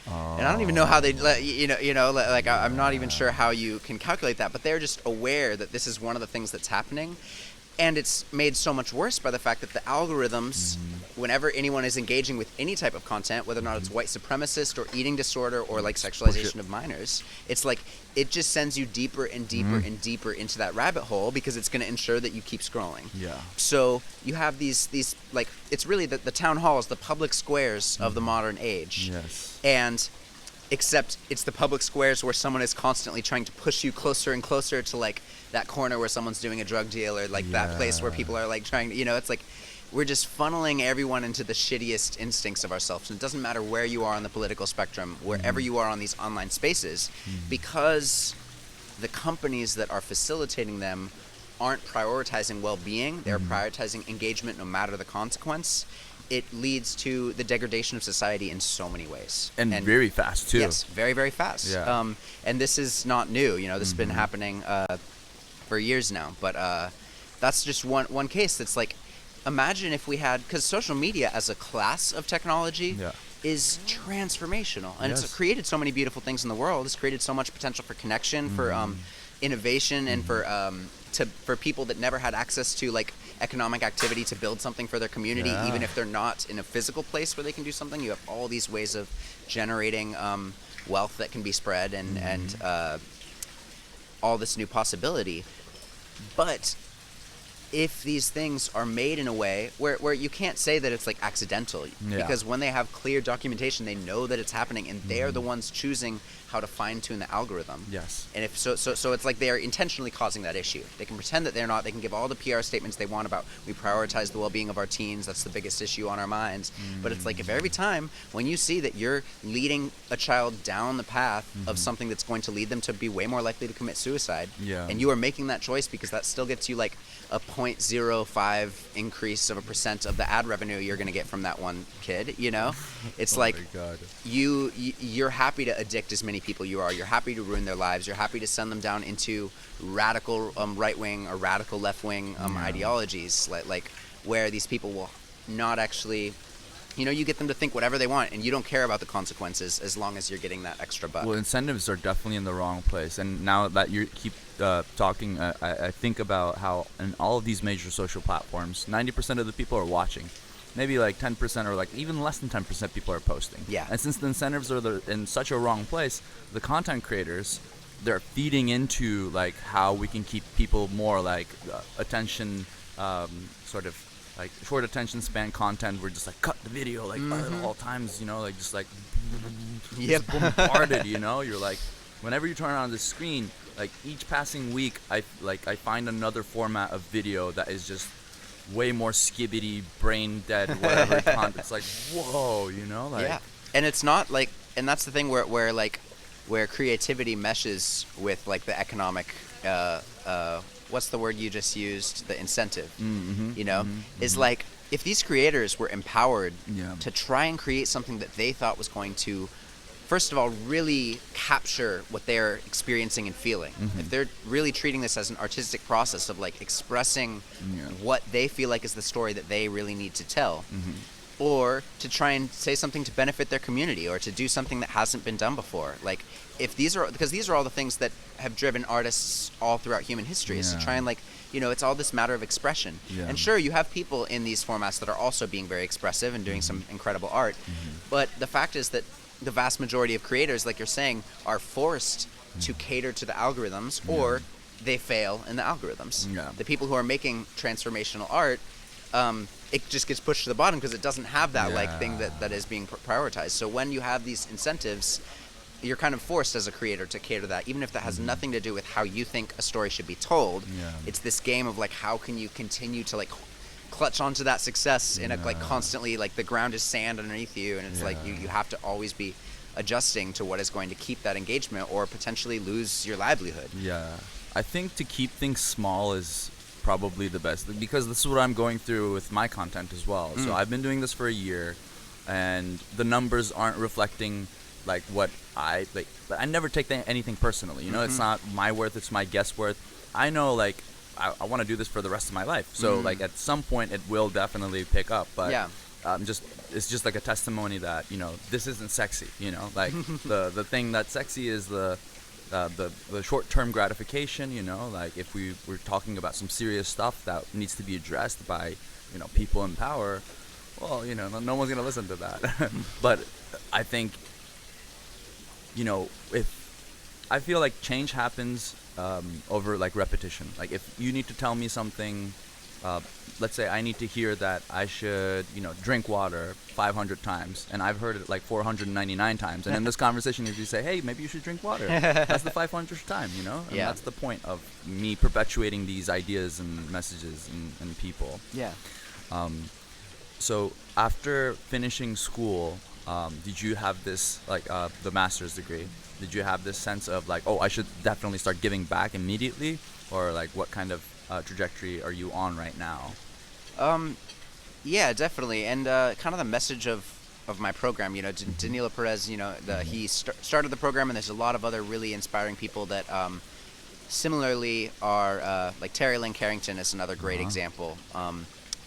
And I don't even know how they, like I'm not even sure how you can calculate that, but they're just aware that this is one of the things that's happening. And it's made so much worse by the fact that the algorithms, whenever anyone is engaging with any type of content, whether or not it's white supremacist or eating disorder or like sexualization of minors, it's like it just sends you deeper and deeper and deeper into that rabbit hole because it's going to ensure that you keep scrolling. So you have these like, it's really the town halls, the public squares of the modern age. And except it's the public squares where someone is constantly trying to push you closer and closer to like that corner where someone's doing a drug deal or like that place where people are like trying to, you know, it's like we're just funneling everyone into the shittiest instincts of ourselves. And it doesn't matter where you are on the political spectrum, wherever you are on these online spaces, because the companies that are facilitating them aren't prioritizing well-being, they're prioritizing engagement no matter the consequence. It leads to the degradation of society in so many ways. And very fast, too. Yes, very, very fast. And this is not new. You know, this has been happening for years now. But that's just one case that's like, imagine if we had, because social media as a class of technology Yeah. is transformational, and Yes. it's created so many beautiful things in the world. It's created so much potential for connection, for innovation, and for people that never had access to like economic activity to build something for their community, Yeah. even if they're not in a physical place where they can do something. You have all these ways of generating wealth that can be spread, and all this new possibility. But if these things are made in a way where you can't say that it's like accidental, Yeah. because when they have clear documentation, they know that it's happening, and they're the ones choosing how to fine-tune the algorithm. Yes. And if so it's like they are intentionally causing that issue. They can pretend that they're not. They can give all the PR statements they want about, we prioritize the well-being of our teens, that's the biggest issue on our minds. But it's like, if every time when you see that you're leading a child down the path of something that's going to lead them to be way more likely to commit suicide, Yeah. and you are making that choice because that still gets you like a 0.05 increase of a percent of the ad revenue you're going to get from that one kid, you know? It's like, Oh my God. you're happy to addict as many people you are. You're happy to ruin their lives. You're happy to send them down into radical right-wing or radical left-wing ideologies, like where these people will not actually, you get them to think whatever they want, and you don't care about the consequences as long as you're getting that extra buck. Well, incentives are definitely in the wrong place. And now that you keep talking, I think about how in all of these major social platforms, 90% of the people are watching. Maybe like 10% or like even less than 10% people are posting. Yeah. And since the incentives are in such a wrong place, the content creators, they're feeding into like how we can keep people more like attention, sort of like short attention span content. We're just like cut the video like at all times, like just like Yep. just bombarded. You're like, whenever you turn on the screen, like each passing week, I find another format of video that is just way more skibbity, brain dead, whatever content. It's like, whoa, like Yeah, and it's not like, and that's the thing where creativity meshes with like the economic, what's the word you just used? The incentive. Is like, if these creators were empowered Yeah. to try and create something that they thought was going to, first of all, really capture what they're experiencing and feeling. If they're really treating this as an artistic process of like expressing what they feel like is the story that they really need to tell, or to try and say something to benefit their community, or to do something that hasn't been done before. Like, if these are all the things that have driven artists all throughout human history, is to try and like, it's all this matter of expression. Yeah. And sure, you have people in these formats that are also being very expressive and doing some incredible art, but the fact is that the vast majority of creators, like you're saying, are forced to cater to the algorithms, or they fail in the algorithms. Yeah. The people who are making transformational art, it just gets pushed to the bottom because it doesn't have that like thing that is being prioritized. So when you have these incentives, you're kind of forced as a creator to cater to that, even if that has nothing to do with how you think a story should be told. Yeah. It's this game of like, how can you continue to like clutch onto that success in a like constantly, like the ground is sand underneath you, and it's like you have to always be adjusting to what is going to keep that engagement, or potentially lose your livelihood. Yeah, I think to keep things small is probably the best, because this is what I'm going through with my content as well. So I've been doing this for a year, and the numbers aren't reflecting like what I like. But I never take anything personally. It's not my worth; it's my guess worth. I know, like, I want to do this for the rest of my life. So like at some point it will definitely pick up. But it's just like a testimony that this isn't sexy. Like the thing that's sexy is the short-term gratification. Like if we're talking about some serious stuff that needs to be addressed by people in power, well, no one's gonna listen to that. But I think if I feel like change happens over like repetition. Like if you need to tell me something, let's say I need to hear that I should drink water 500 times, and I've heard it like 499 times, and in this conversation if you say, hey, maybe you should drink water, that's the 500th time, and that's the point of me perpetuating these ideas and messages in people. So after finishing school, did you have this like the master's degree? Did you have this sense of like, oh, I should definitely start giving back immediately, or like what kind of trajectory are you on right now? Yeah, definitely, and kind of the message of my program, Danilo Perez, he started the program, and there's a lot of other really inspiring people that similarly are like Terry Lynn Carrington is another great example.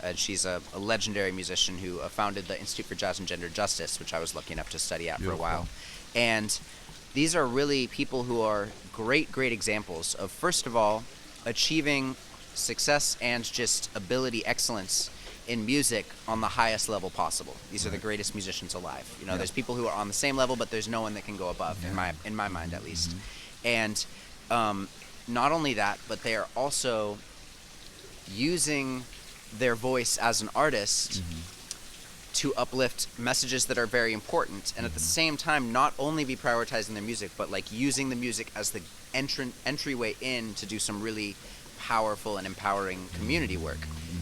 and she's a legendary musician who founded the Institute for Jazz and Gender Justice, which I was lucky enough to study at for a while. And these are really people who are great examples of, first of all, achieving success and just ability excellence in music on the highest level possible. These are the greatest musicians alive. You know, there's people who are on the same level, but there's no one that can go above, in my mind at least. And not only that, but they are also using their voice as an artist to uplift messages that are very important, and at the same time not only be prioritizing their music, but like using the music as the entryway in to do some really powerful and empowering community work,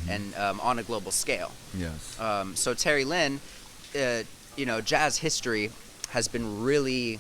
and on a global scale. Yes. So Terry Lynn, jazz history has been really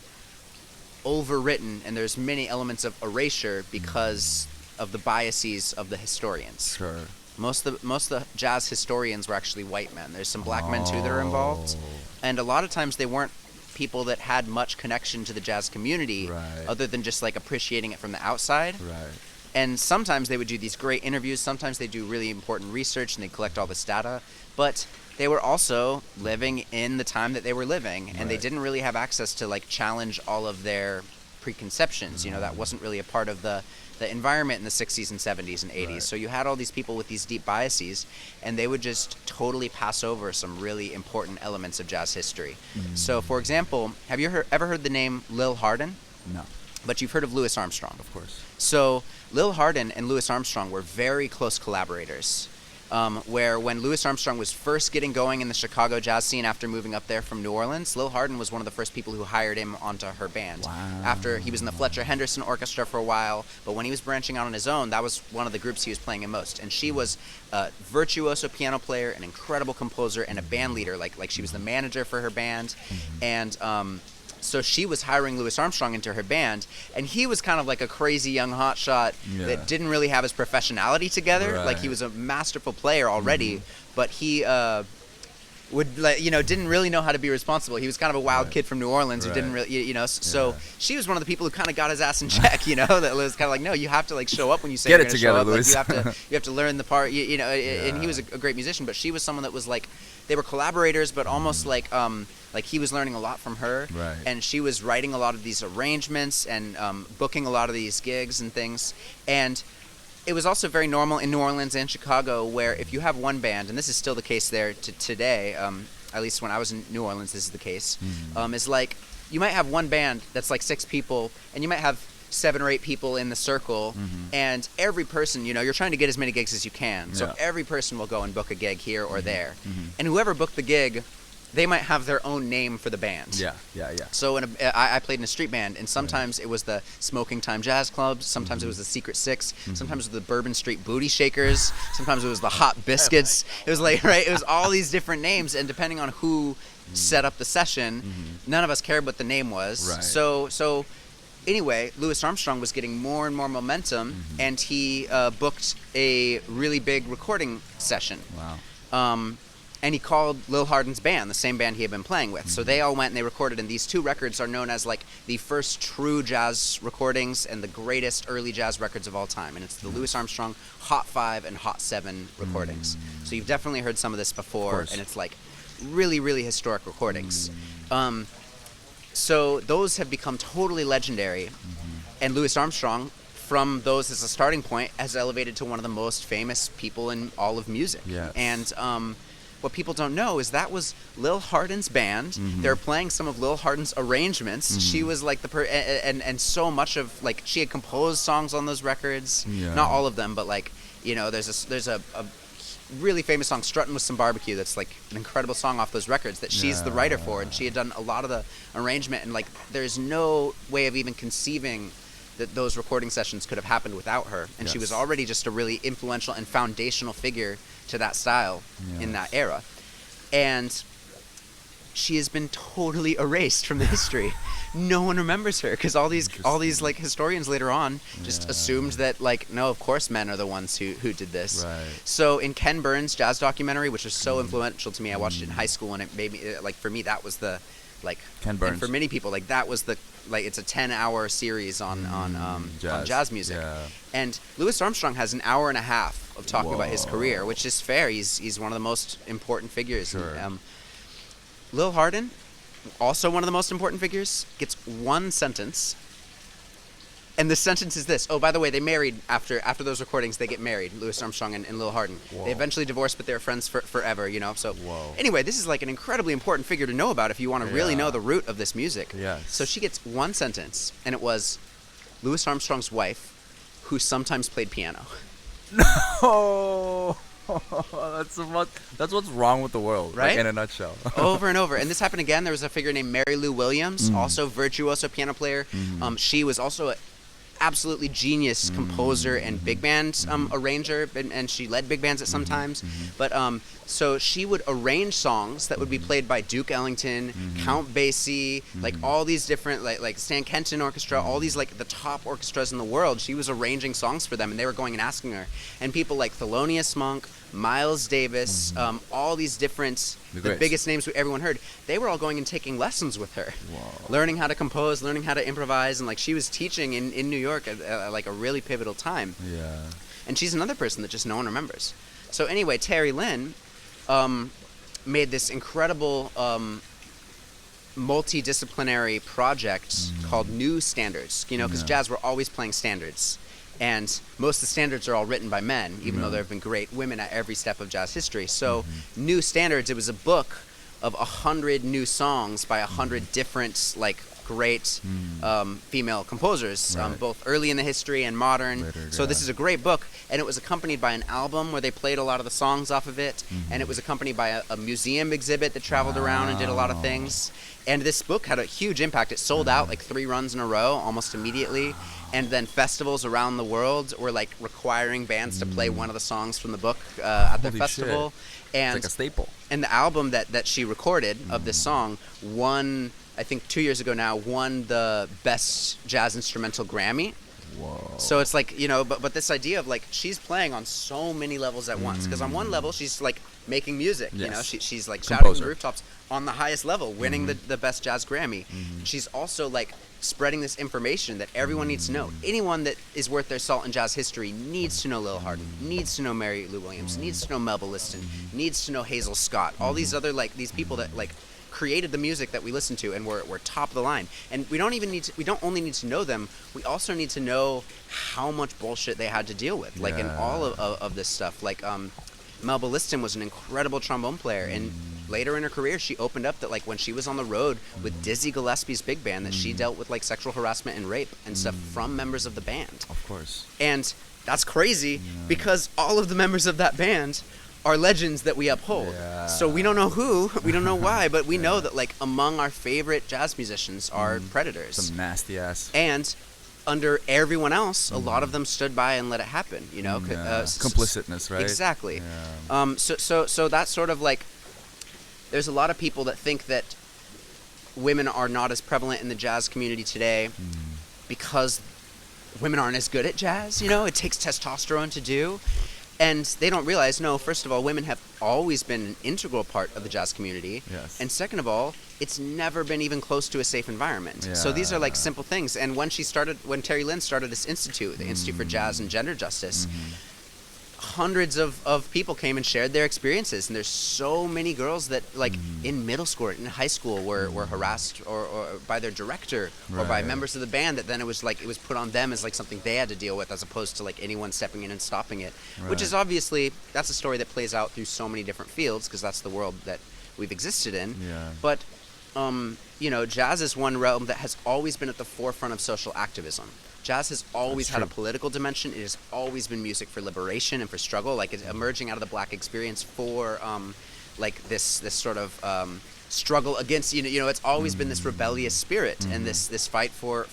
overwritten, and there's many elements of erasure because of the biases of the historians. Sure. Most of the jazz historians were actually white men. There's some black men too that are involved, and a lot of times they weren't people that had much connection to the jazz community, other than just like appreciating it from the outside. Right. And sometimes they would do these great interviews. Sometimes they do really important research and they collect all this data. But they were also living in the time that they were living, and they didn't really have access to like challenge all of their preconceptions. You know, that wasn't really a part of the environment in the 60s and 70s and 80s. So you had all these people with these deep biases, and they would just totally pass over some really important elements of jazz history. So, for example, have you ever heard the name Lil Hardin? No. But you've heard of Louis Armstrong. Of course. So Lil Hardin and Louis Armstrong were very close collaborators. Where when Louis Armstrong was first getting going in the Chicago jazz scene after moving up there from New Orleans, Lil Hardin was one of the first people who hired him onto her band. Wow. After he was in the Fletcher Henderson Orchestra for a while, but when he was branching out on his own, that was one of the groups he was playing in most. And she was a virtuoso piano player, an incredible composer, and a band leader. Like she was the manager for her band. And so she was hiring Louis Armstrong into her band, and he was kind of like a crazy young hotshot that didn't really have his professionality together. Like he was a masterful player already, but he didn't really know how to be responsible. He was kind of a wild kid from New Orleans who didn't really, so she was one of the people who kind of got his ass in check, that was kind of like, no, you have to like show up when you say Get you're it gonna together, show up. Louis. Like, you have to learn the part, and he was a great musician, but she was someone that was like, they were collaborators, but almost like he was learning a lot from her, and she was writing a lot of these arrangements and booking a lot of these gigs and things. And it was also very normal in New Orleans and Chicago, where if you have one band, and this is still the case there today, at least when I was in New Orleans, this is the case, is like you might have one band that's like 6 people, and you might have 7 or 8 people in the circle, and every person, you're trying to get as many gigs as you can. So every person will go and book a gig here or there. And whoever booked the gig, they might have their own name for the band. Yeah. So I played in a street band, and sometimes it was the Smoking Time Jazz Club, sometimes it was the Secret Six, sometimes it was the Bourbon Street Booty Shakers, sometimes it was the Hot Biscuits. It was like, it was all these different names, and depending on who set up the session, none of us cared what the name was. So anyway, Louis Armstrong was getting more and more momentum, and he booked a really big recording session. Wow. And he called Lil Hardin's band, the same band he had been playing with. So they all went and they recorded, and these 2 records are known as like the first true jazz recordings and the greatest early jazz records of all time. And it's the Louis Armstrong Hot 5 and Hot 7 recordings. So you've definitely heard some of this before, and it's like really, really historic recordings. So those have become totally legendary. And Louis Armstrong, from those as a starting point, has elevated to one of the most famous people in all of music. And what people don't know is that was Lil Hardin's band. They're playing some of Lil Hardin's arrangements. She was like and so much of like she had composed songs on those records. Not all of them, but like there's a really famous song, Struttin' with Some Barbecue, that's like an incredible song off those records that she's the writer for, and she had done a lot of the arrangement, and like there's no way of even conceiving that those recording sessions could have happened without her. And she was already just a really influential and foundational figure to that style in that era. And she has been totally erased from the history. No one remembers her because all these like historians later on just assumed that like, no, of course men are the ones who did this. So in Ken Burns' jazz documentary, which is so influential to me, I watched it in high school, and it made me like, for me that was the like Ken and Burns. for many people, like that was the like it's a 10-hour series on jazz music. Yeah. And Louis Armstrong has an hour and a half of talking about his Whoa. career, which is fair. He's one of the most important figures. Sure. Lil Hardin, also one of the most important figures, gets one sentence. And the sentence is this. Oh, by the way, they married after those recordings. They get married, Louis Armstrong and Lil Hardin. Whoa. They eventually divorced, but they were friends forever, you know. So Whoa. anyway, this is like an incredibly important figure to know about if you want to really Yeah. know the root of this music. Yes. So she gets one sentence, and it was Louis Armstrong's wife, who sometimes played piano. Oh, that's what's wrong with the world, Right? Like, in a nutshell. Over and over. And this happened again. There was a figure named Mary Lou Williams, also virtuoso piano player. She was also a absolutely genius composer and big band arranger, and she led big bands at some times. But so she would arrange songs that would be played by Duke Ellington, Count Basie, like all these different like Stan Kenton Orchestra, all these like the top orchestras in the world. She was arranging songs for them, and they were going and asking her. And people like Thelonious Monk, Miles Davis, all these different, the greats. biggest names everyone heard, they were all going and taking lessons with her, learning how to compose, learning how to improvise, and like she was teaching in New York at like a really pivotal time. Yeah. And she's another person that just no one remembers. So anyway, Terry Lynn made this incredible multidisciplinary project called New Standards, you know, because jazz, we're always playing standards. And most of the standards are all written by men, even though there have been great women at every step of jazz history. So New Standards, it was a book of 100 new songs by 100 different, like, great female composers, Right. both early in the history and modern. Later, So this yeah. is a great book, and it was accompanied by an album where they played a lot of the songs off of it, and it was accompanied by a museum exhibit that traveled around and did a lot of things. And this book had a huge impact. It sold out like 3 runs in a row almost immediately. And then festivals around the world were like requiring bands to play one of the songs from the book at their Holy festival. And It's like a staple. and the album that she recorded of this song won, I think 2 years ago now, won the Best Jazz Instrumental Grammy. Whoa. So it's like, you know, but this idea of like she's playing on so many levels at once. Because on one level she's like making music, you know, Yes. she's like shouting from Composer. the rooftops on the highest level, winning the Best Jazz Grammy. She's also like spreading this information that everyone needs to know. Anyone that is worth their salt in jazz history needs to know Lil Hardin, needs to know Mary Lou Williams, needs to know Melba Liston, needs to know Hazel Scott, all these other like these people that like created the music that we listen to and we're top of the line. And we don't even need to, we don't only need to know them, we also need to know how much bullshit they had to deal with, like in all of this stuff. Like Melba Liston was an incredible trombone player, and later in her career she opened up that like when she was on the road with Dizzy Gillespie's big band that she dealt with like sexual harassment and rape and stuff from members of the band. Of course. And that's crazy because all of the members of that band are legends that we uphold. Yeah. So we don't know who, we don't know why, but we know that like among our favorite jazz musicians are predators. Some nasty ass. And under everyone else, a lot of them stood by and let it happen, you know? Complicitness, right? Exactly. Yeah. So that's sort of like, there's a lot of people that think that women are not as prevalent in the jazz community today because women aren't as good at jazz, you know? It takes testosterone to do. And they don't realize, no, first of all, women have always been an integral part of the jazz community. Yes. And second of all, it's never been even close to a safe environment. So these are like simple things. And when Terry Lynn started this institute, the Institute for Jazz and Gender Justice, hundreds of people came and shared their experiences. And there's so many girls that like in middle school, in high school were harassed or by their director or by Right. members of the band, that then it was put on them as like something they had to deal with as opposed to like anyone stepping in and stopping it, which is obviously, that's a story that plays out through so many different fields because that's the world that we've existed in. Yeah. But you know, jazz is one realm that has always been at the forefront of social activism. Jazz has always had a political dimension. It has always been music for liberation and for struggle, like it's emerging out of the black experience for like this sort of struggle against, you know, it's always been this rebellious spirit and this fight for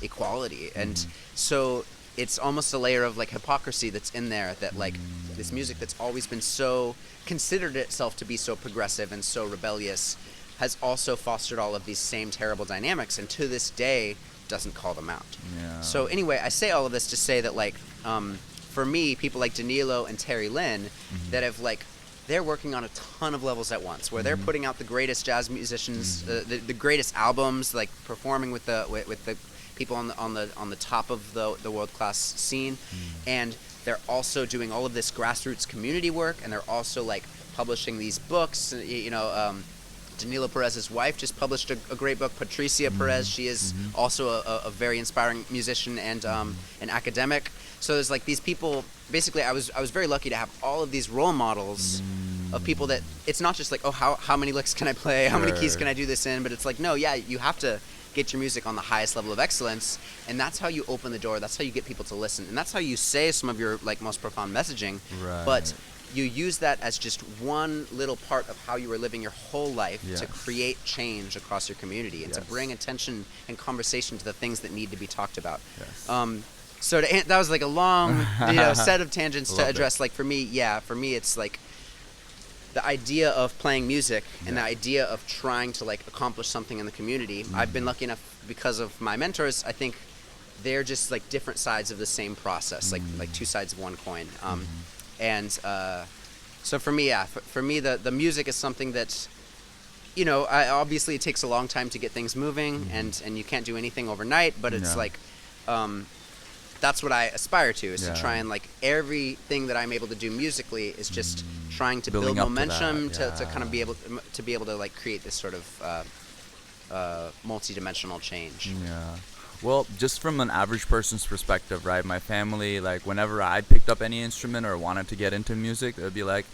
equality. And so it's almost a layer of like hypocrisy that's in there, that like this music that's always been so considered itself to be so progressive and so rebellious has also fostered all of these same terrible dynamics, and to this day doesn't call them out. Yeah. So anyway, I say all of this to say that like for me, people like Danilo and Terry Lynn that have like they're working on a ton of levels at once, where they're putting out the greatest jazz musicians, the greatest albums, like performing with the people on the top of the world class scene, and they're also doing all of this grassroots community work, and they're also like publishing these books. Danilo Perez's wife just published a great book, Patricia Perez. She is also a very inspiring musician and an academic. So there's like these people. Basically, I was very lucky to have all of these role models of people that it's not just like, oh, how many licks can I play? How many keys can I do this in? But it's like, no, yeah, you have to get your music on the highest level of excellence, and that's how you open the door. That's how you get people to listen, and that's how you say some of your like most profound messaging. Right. But you use that as just one little part of how you were living your whole life to create change across your community and to bring attention and conversation to the things that need to be talked about. Yes. So that was like a long set of tangents to address. Like for me, it's like the idea of playing music and the idea of trying to like accomplish something in the community. I've been lucky enough because of my mentors. I think they're just like different sides of the same process, like two sides of one coin. And so for me, the music is something that, obviously it takes a long time to get things moving, and you can't do anything overnight. But it's like, that's what I aspire to, is to try and like everything that I'm able to do musically is just trying to build momentum to kind of be able to like create this sort of multi-dimensional change. Yeah. Well, just from an average person's perspective, right? My family, like, whenever I picked up any instrument or wanted to get into music, they'd be like,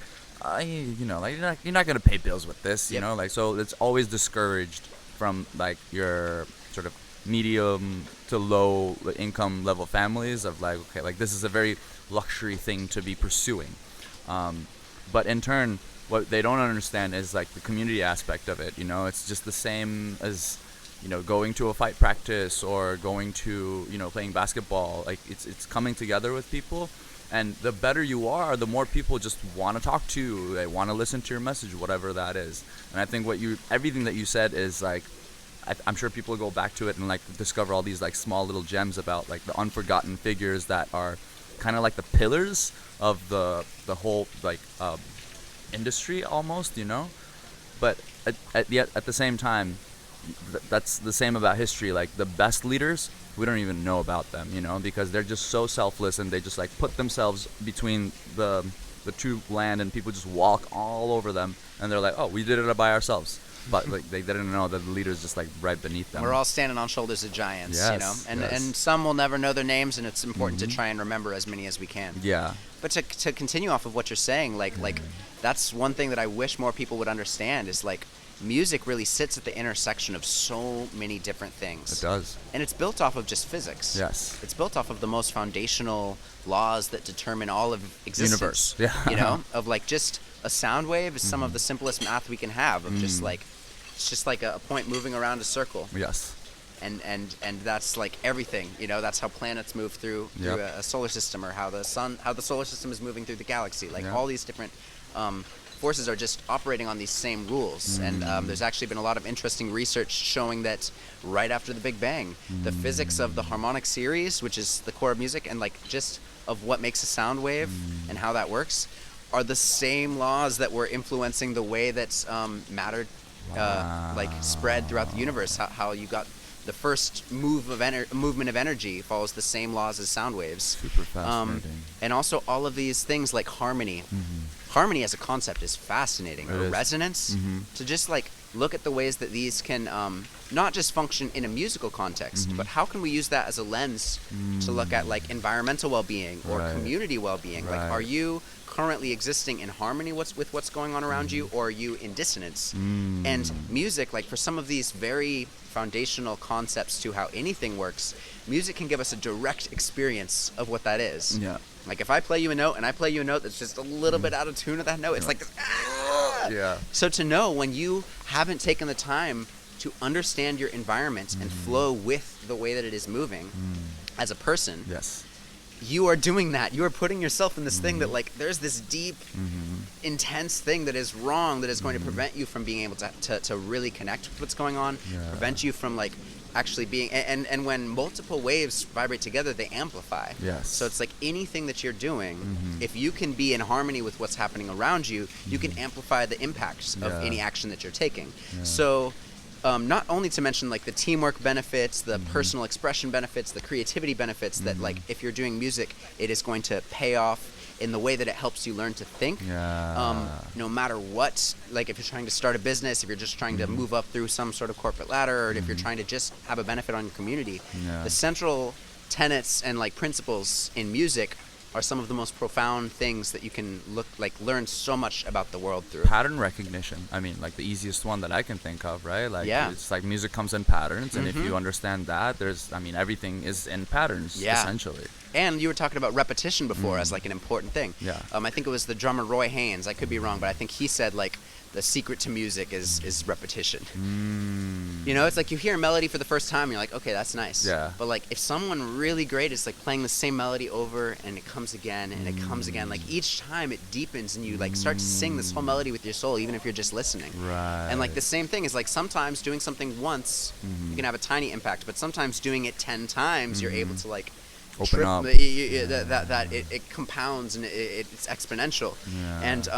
like you're not gonna pay bills with this, you know? Like, so it's always discouraged from like your sort of medium to low income level families of like, okay, like this is a very luxury thing to be pursuing. But in turn, what they don't understand is like the community aspect of it. It's just the same as going to a fight practice or going to, playing basketball. Like it's coming together with people, and the better you are, the more people just want to talk to you. They want to listen to your message, whatever that is. And I think everything that you said is like, I'm sure people will go back to it and like discover all these like small little gems about like the unforgotten figures that are kind of like the pillars of the whole like industry almost, But at the same time, that's the same about history. Like the best leaders, we don't even know about them, because they're just so selfless, and they just like put themselves between the two land, and people just walk all over them, and they're like, oh, we did it by ourselves. But like they didn't know that the leader's just like right beneath them. We're all standing on shoulders of giants, yes, and some will never know their names, and it's important to try and remember as many as we can. Yeah. But to continue off of what you're saying, like that's one thing that I wish more people would understand is like music really sits at the intersection of so many different things. It does. And it's built off of just physics. Yes. It's built off of the most foundational laws that determine all of existence. Universe. Yeah. Of like just a sound wave is some of the simplest math we can have of just like, it's just like a point moving around a circle. Yes. And that's like everything, that's how planets move through a solar system, or how the solar system is moving through the galaxy. Like all these different forces are just operating on these same rules. And there's actually been a lot of interesting research showing that right after the Big Bang, the physics of the harmonic series, which is the core of music, and like just of what makes a sound wave and how that works, are the same laws that were influencing the way that matter like spread throughout the universe. How you got the first movement of energy follows the same laws as sound waves. Super fascinating. And also all of these things like harmony. Harmony as a concept is fascinating. Or resonance. To just like look at the ways that these can not just function in a musical context, but how can we use that as a lens to look at like environmental well-being or community well-being? Like, are you currently existing in harmony with what's going on around you, or are you in dissonance? And music, like for some of these very foundational concepts to how anything works, music can give us a direct experience of what that is. Yeah. Like if I play you a note and I play you a note that's just a little bit out of tune with that note, it's like this, So to know when you haven't taken the time to understand your environment and flow with the way that it is moving as a person, you are doing that. You are putting yourself in this thing that like there's this deep, intense thing that is wrong, that is going to prevent you from being able to really connect with what's going on, prevent you from like actually being, and when multiple waves vibrate together, they amplify. Yes. So it's like anything that you're doing, if you can be in harmony with what's happening around you, you can amplify the impacts of any action that you're taking. So not only to mention like the teamwork benefits, the personal expression benefits, the creativity benefits, that like if you're doing music, it is going to pay off in the way that it helps you learn to think. No matter what, like if you're trying to start a business, if you're just trying to move up through some sort of corporate ladder, or if you're trying to just have a benefit on your community, the central tenets and like principles in music are some of the most profound things that you can learn so much about the world through. Pattern recognition. I mean, like the easiest one that I can think of, right? Like it's like music comes in patterns, and if you understand that, everything is in patterns essentially. And you were talking about repetition before as like an important thing. I think it was the drummer Roy Haynes, I could be wrong, but I think he said like the secret to music is repetition. You know, it's like you hear a melody for the first time, you're like, okay, that's nice. But like if someone really great is like playing the same melody over, and it comes again and it comes again, like each time it deepens, and you like start to sing this whole melody with your soul, even if you're just listening. And like the same thing is like sometimes doing something once you can have a tiny impact, but sometimes doing it 10 times you're able to like open up. It compounds, and it's exponential. And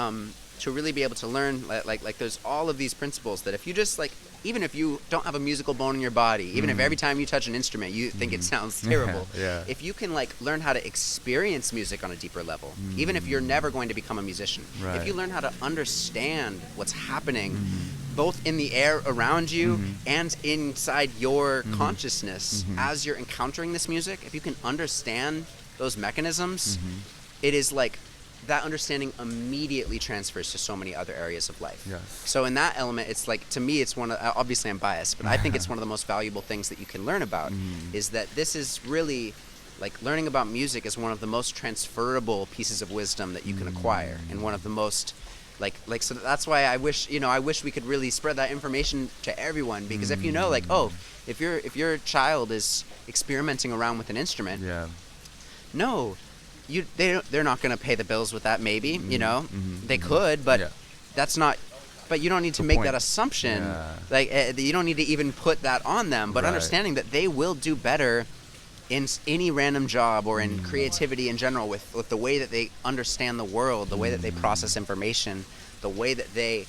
to really be able to learn, like there's all of these principles that if you just like, even if you don't have a musical bone in your body, even if every time you touch an instrument you think it sounds terrible, if you can like learn how to experience music on a deeper level, even if you're never going to become a musician, if you learn how to understand what's happening both in the air around you and inside your consciousness as you're encountering this music, if you can understand those mechanisms, it is like that understanding immediately transfers to so many other areas of life. So in that element, it's like, to me, it's one of, obviously I'm biased, but I think it's one of the most valuable things that you can learn about, is that this is really, like learning about music is one of the most transferable pieces of wisdom that you can acquire, and one of the most, so that's why I wish we could really spread that information to everyone, because if you know, like, oh, if your child is experimenting around with an instrument, they're not going to pay the bills with that, maybe, they could, but that's not, but you don't need to make that assumption, like you don't need to even put that on them, but understanding that they will do better in any random job or in creativity in general with the way that they understand the world, the way that they process information, the way that they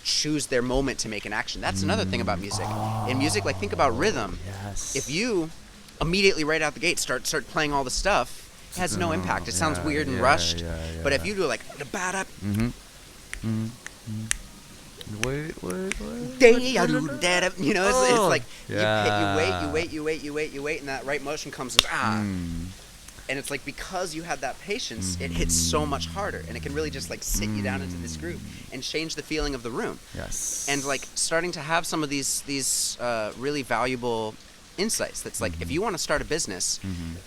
choose their moment to make an action. That's another thing about music. In music, like think about rhythm. If you immediately right out the gate start playing all the stuff, it has no impact. It sounds weird and rushed. But if you do like the bad Wait. You know, it's like you wait, and that right motion comes and it's like, because you have that patience, it hits so much harder, and it can really just like sit you down into this groove and change the feeling of the room. And like starting to have some of these really valuable insights. That's like, if you want to start a business,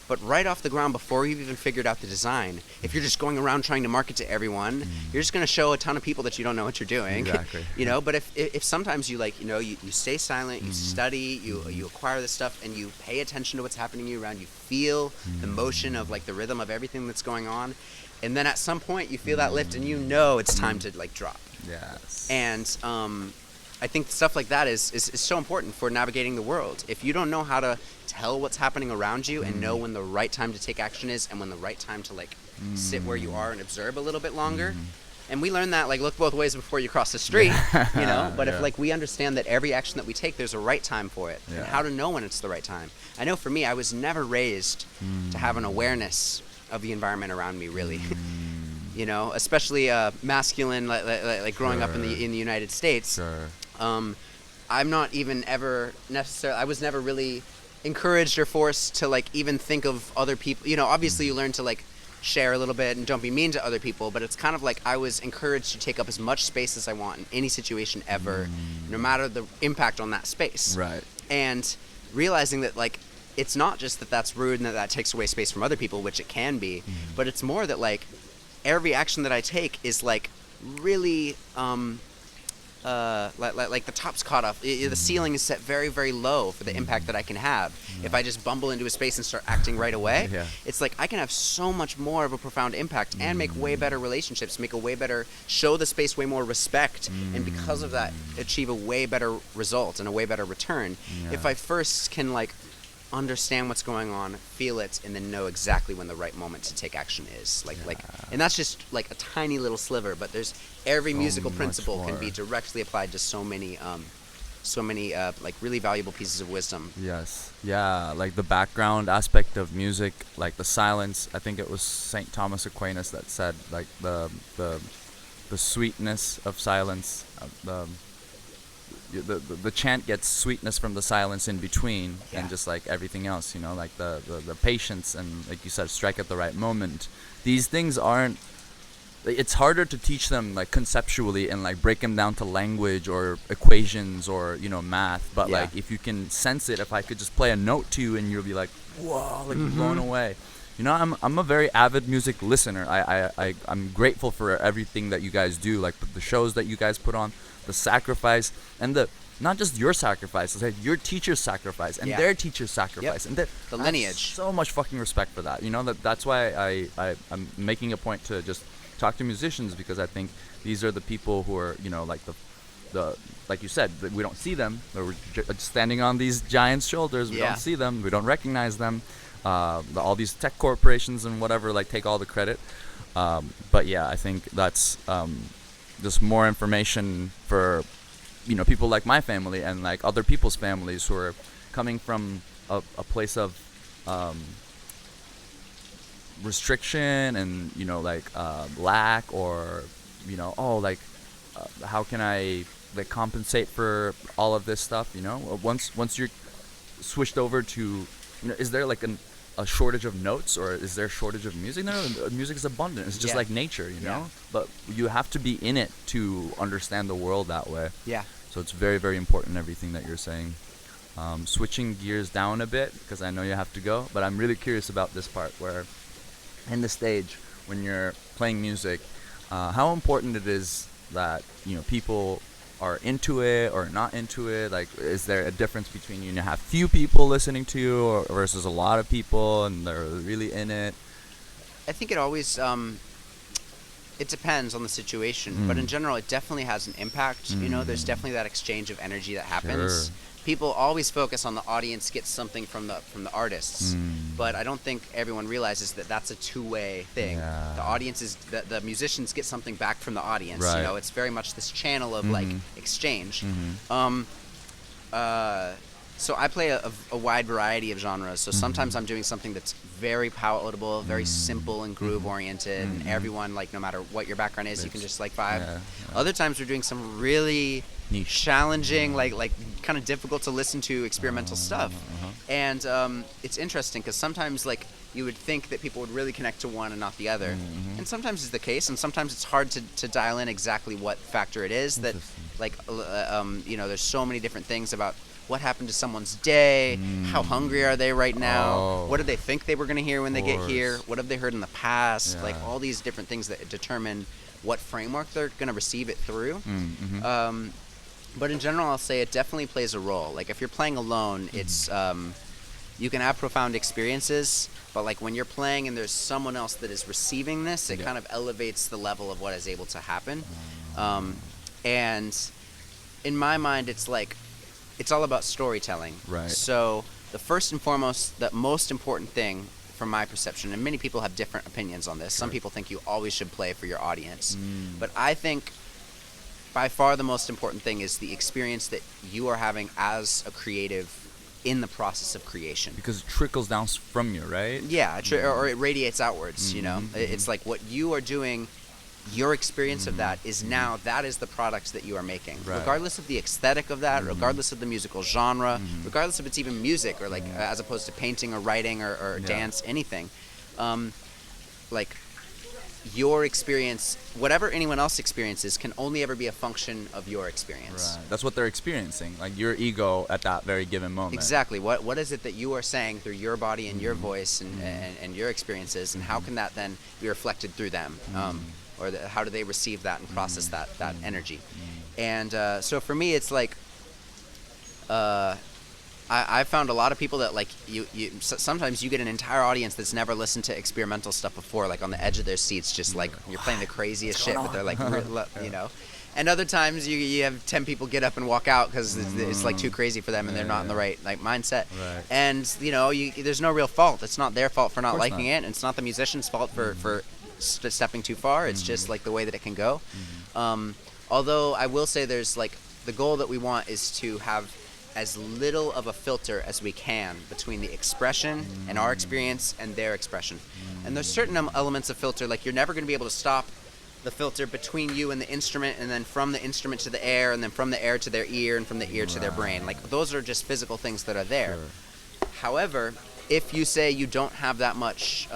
but right off the ground, before you've even figured out the design, if you're just going around trying to market to everyone, you're just going to show a ton of people that you don't know what you're doing. But if sometimes you like, you stay silent, you study, you acquire this stuff, and you pay attention to what's happening to you around, you feel the motion of like the rhythm of everything that's going on, and then at some point you feel that lift, and it's time to like drop. And I think stuff like that is so important for navigating the world. If you don't know how to tell what's happening around you and know when the right time to take action is, and when the right time to like sit where you are and observe a little bit longer, and we learn that, like, look both ways before you cross the street, but if like we understand that every action that we take, there's a right time for it, and how to know when it's the right time. I know for me, I was never raised to have an awareness of the environment around me, really. Especially masculine, like growing up in the United States. I'm not even ever necessarily, I was never really encouraged or forced to like even think of other people. Obviously you learn to like share a little bit and don't be mean to other people, but it's kind of like I was encouraged to take up as much space as I want in any situation ever, no matter the impact on that space. And realizing that like, it's not just that that's rude and that takes away space from other people, which it can be, but it's more that like every action that I take is like really like the top's caught off. The ceiling is set very, very low for the impact that I can have. If I just bumble into a space and start acting right away, it's like I can have so much more of a profound impact and make way better relationships, show the space way more respect, and because of that, achieve a way better result and a way better return. If I first can like understand what's going on, feel it, and then know exactly when the right moment to take action is. And that's just like a tiny little sliver, but there's every musical principle can be directly applied to so many like really valuable pieces of wisdom. Yes. Yeah, like the background aspect of music, like the silence. I think it was St. Thomas Aquinas that said like the sweetness of silence, the chant gets sweetness from the silence in between, and just like everything else, you know, like the patience and, like you said, strike at the right moment. These things aren't, it's harder to teach them like conceptually and like break them down to language or equations or, you know, math, but like if you can sense it, if I could just play a note to you and you'll be like, whoa, like you're blown away. You know, I'm a very avid music listener. I'm grateful for everything that you guys do, like the shows that you guys put on, the sacrifice, and not just your sacrifice, like your teacher's sacrifice and their teacher's sacrifice, and the lineage. So much fucking respect for that. You know, that's why I'm making a point to just talk to musicians, because I think these are the people who are, you know, like the like you said, we don't see them. We're standing on these giants' shoulders. We don't see them. We don't recognize them. All these tech corporations and whatever like take all the credit, but yeah, I think that's just more information for, you know, people like my family and like other people's families who are coming from a place of restriction and, you know, like lack, or, you know, how can I like compensate for all of this stuff, you know? Once you're switched over to, you know, is there like a shortage of notes, or is there a shortage of music? No, music is abundant. It's just like nature, you know? But you have to be in it to understand the world that way. Yeah. So it's very, very important, everything that you're saying. Switching gears down a bit, because I know you have to go, but I'm really curious about this part where in the stage, when you're playing music, how important it is that, you know, people are into it or not into it. Like, is there a difference between you have few people listening to you or versus a lot of people and they're really in it? I think it always it depends on the situation, but in general it definitely has an impact. You know, there's definitely that exchange of energy that happens. Sure. People always focus on the audience gets something from the artists, but I don't think everyone realizes that that's a two-way thing. Yeah. The audience is the musicians get something back from the audience. Right. You know, it's very much this channel of like exchange. So I play a wide variety of genres. So sometimes I'm doing something that's very palatable, very simple and groove oriented, and everyone, like, no matter what your background is, you can just like vibe. Yeah. Other times we're doing some really challenging, like kind of difficult to listen to experimental stuff. And it's interesting because sometimes like you would think that people would really connect to one and not the other. And sometimes it's the case, and sometimes it's hard to dial in exactly what factor it is that, like, you know, there's so many different things about what happened to someone's day, how hungry are they right now, what did they think they were going to hear when they get here, what have they heard in the past, like all these different things that determine what framework they're going to receive it through. But in general, I'll say it definitely plays a role. Like, if you're playing alone, it's you can have profound experiences, but like when you're playing and there's someone else that is receiving this, it kind of elevates the level of what is able to happen. And in my mind, it's like, it's all about storytelling. Right. So the first and foremost, the most important thing from my perception, and many people have different opinions on this. Some people think you always should play for your audience. But I think by far the most important thing is the experience that you are having as a creative in the process of creation. Because it trickles down from you, right? Yeah, or it radiates outwards, you know? It's like what you are doing, your experience of that is now, that is the product that you are making. Right. Regardless of the aesthetic of that, regardless of the musical genre, regardless if it's even music or like as opposed to painting or writing or dance, anything. Like, your experience, whatever anyone else experiences, can only ever be a function of your experience. Right. That's what they're experiencing, like your ego at that very given moment. Exactly. What is it that you are saying through your body and your voice and your experiences, and how can that then be reflected through them? Or how do they receive that and process that energy? And so for me, it's like I've found a lot of people that like sometimes you get an entire audience that's never listened to experimental stuff before, like on the edge of their seats, just like you're playing the craziest shit, but they're like, you know. And other times you have 10 people get up and walk out because it's like too crazy for them and they're not in the right like mindset. Right. And you know, there's no real fault. It's not their fault for not liking it, and it's not the musician's fault for stepping too far. It's just like the way that it can go. Although I will say there's like the goal that we want is to have as little of a filter as we can between the expression and our experience and their expression. And there's certain elements of filter, like you're never going to be able to stop the filter between you and the instrument, and then from the instrument to the air, and then from the air to their ear, and from the ear to their brain. Like those are just physical things that are there. Sure. However, if you say you don't have that much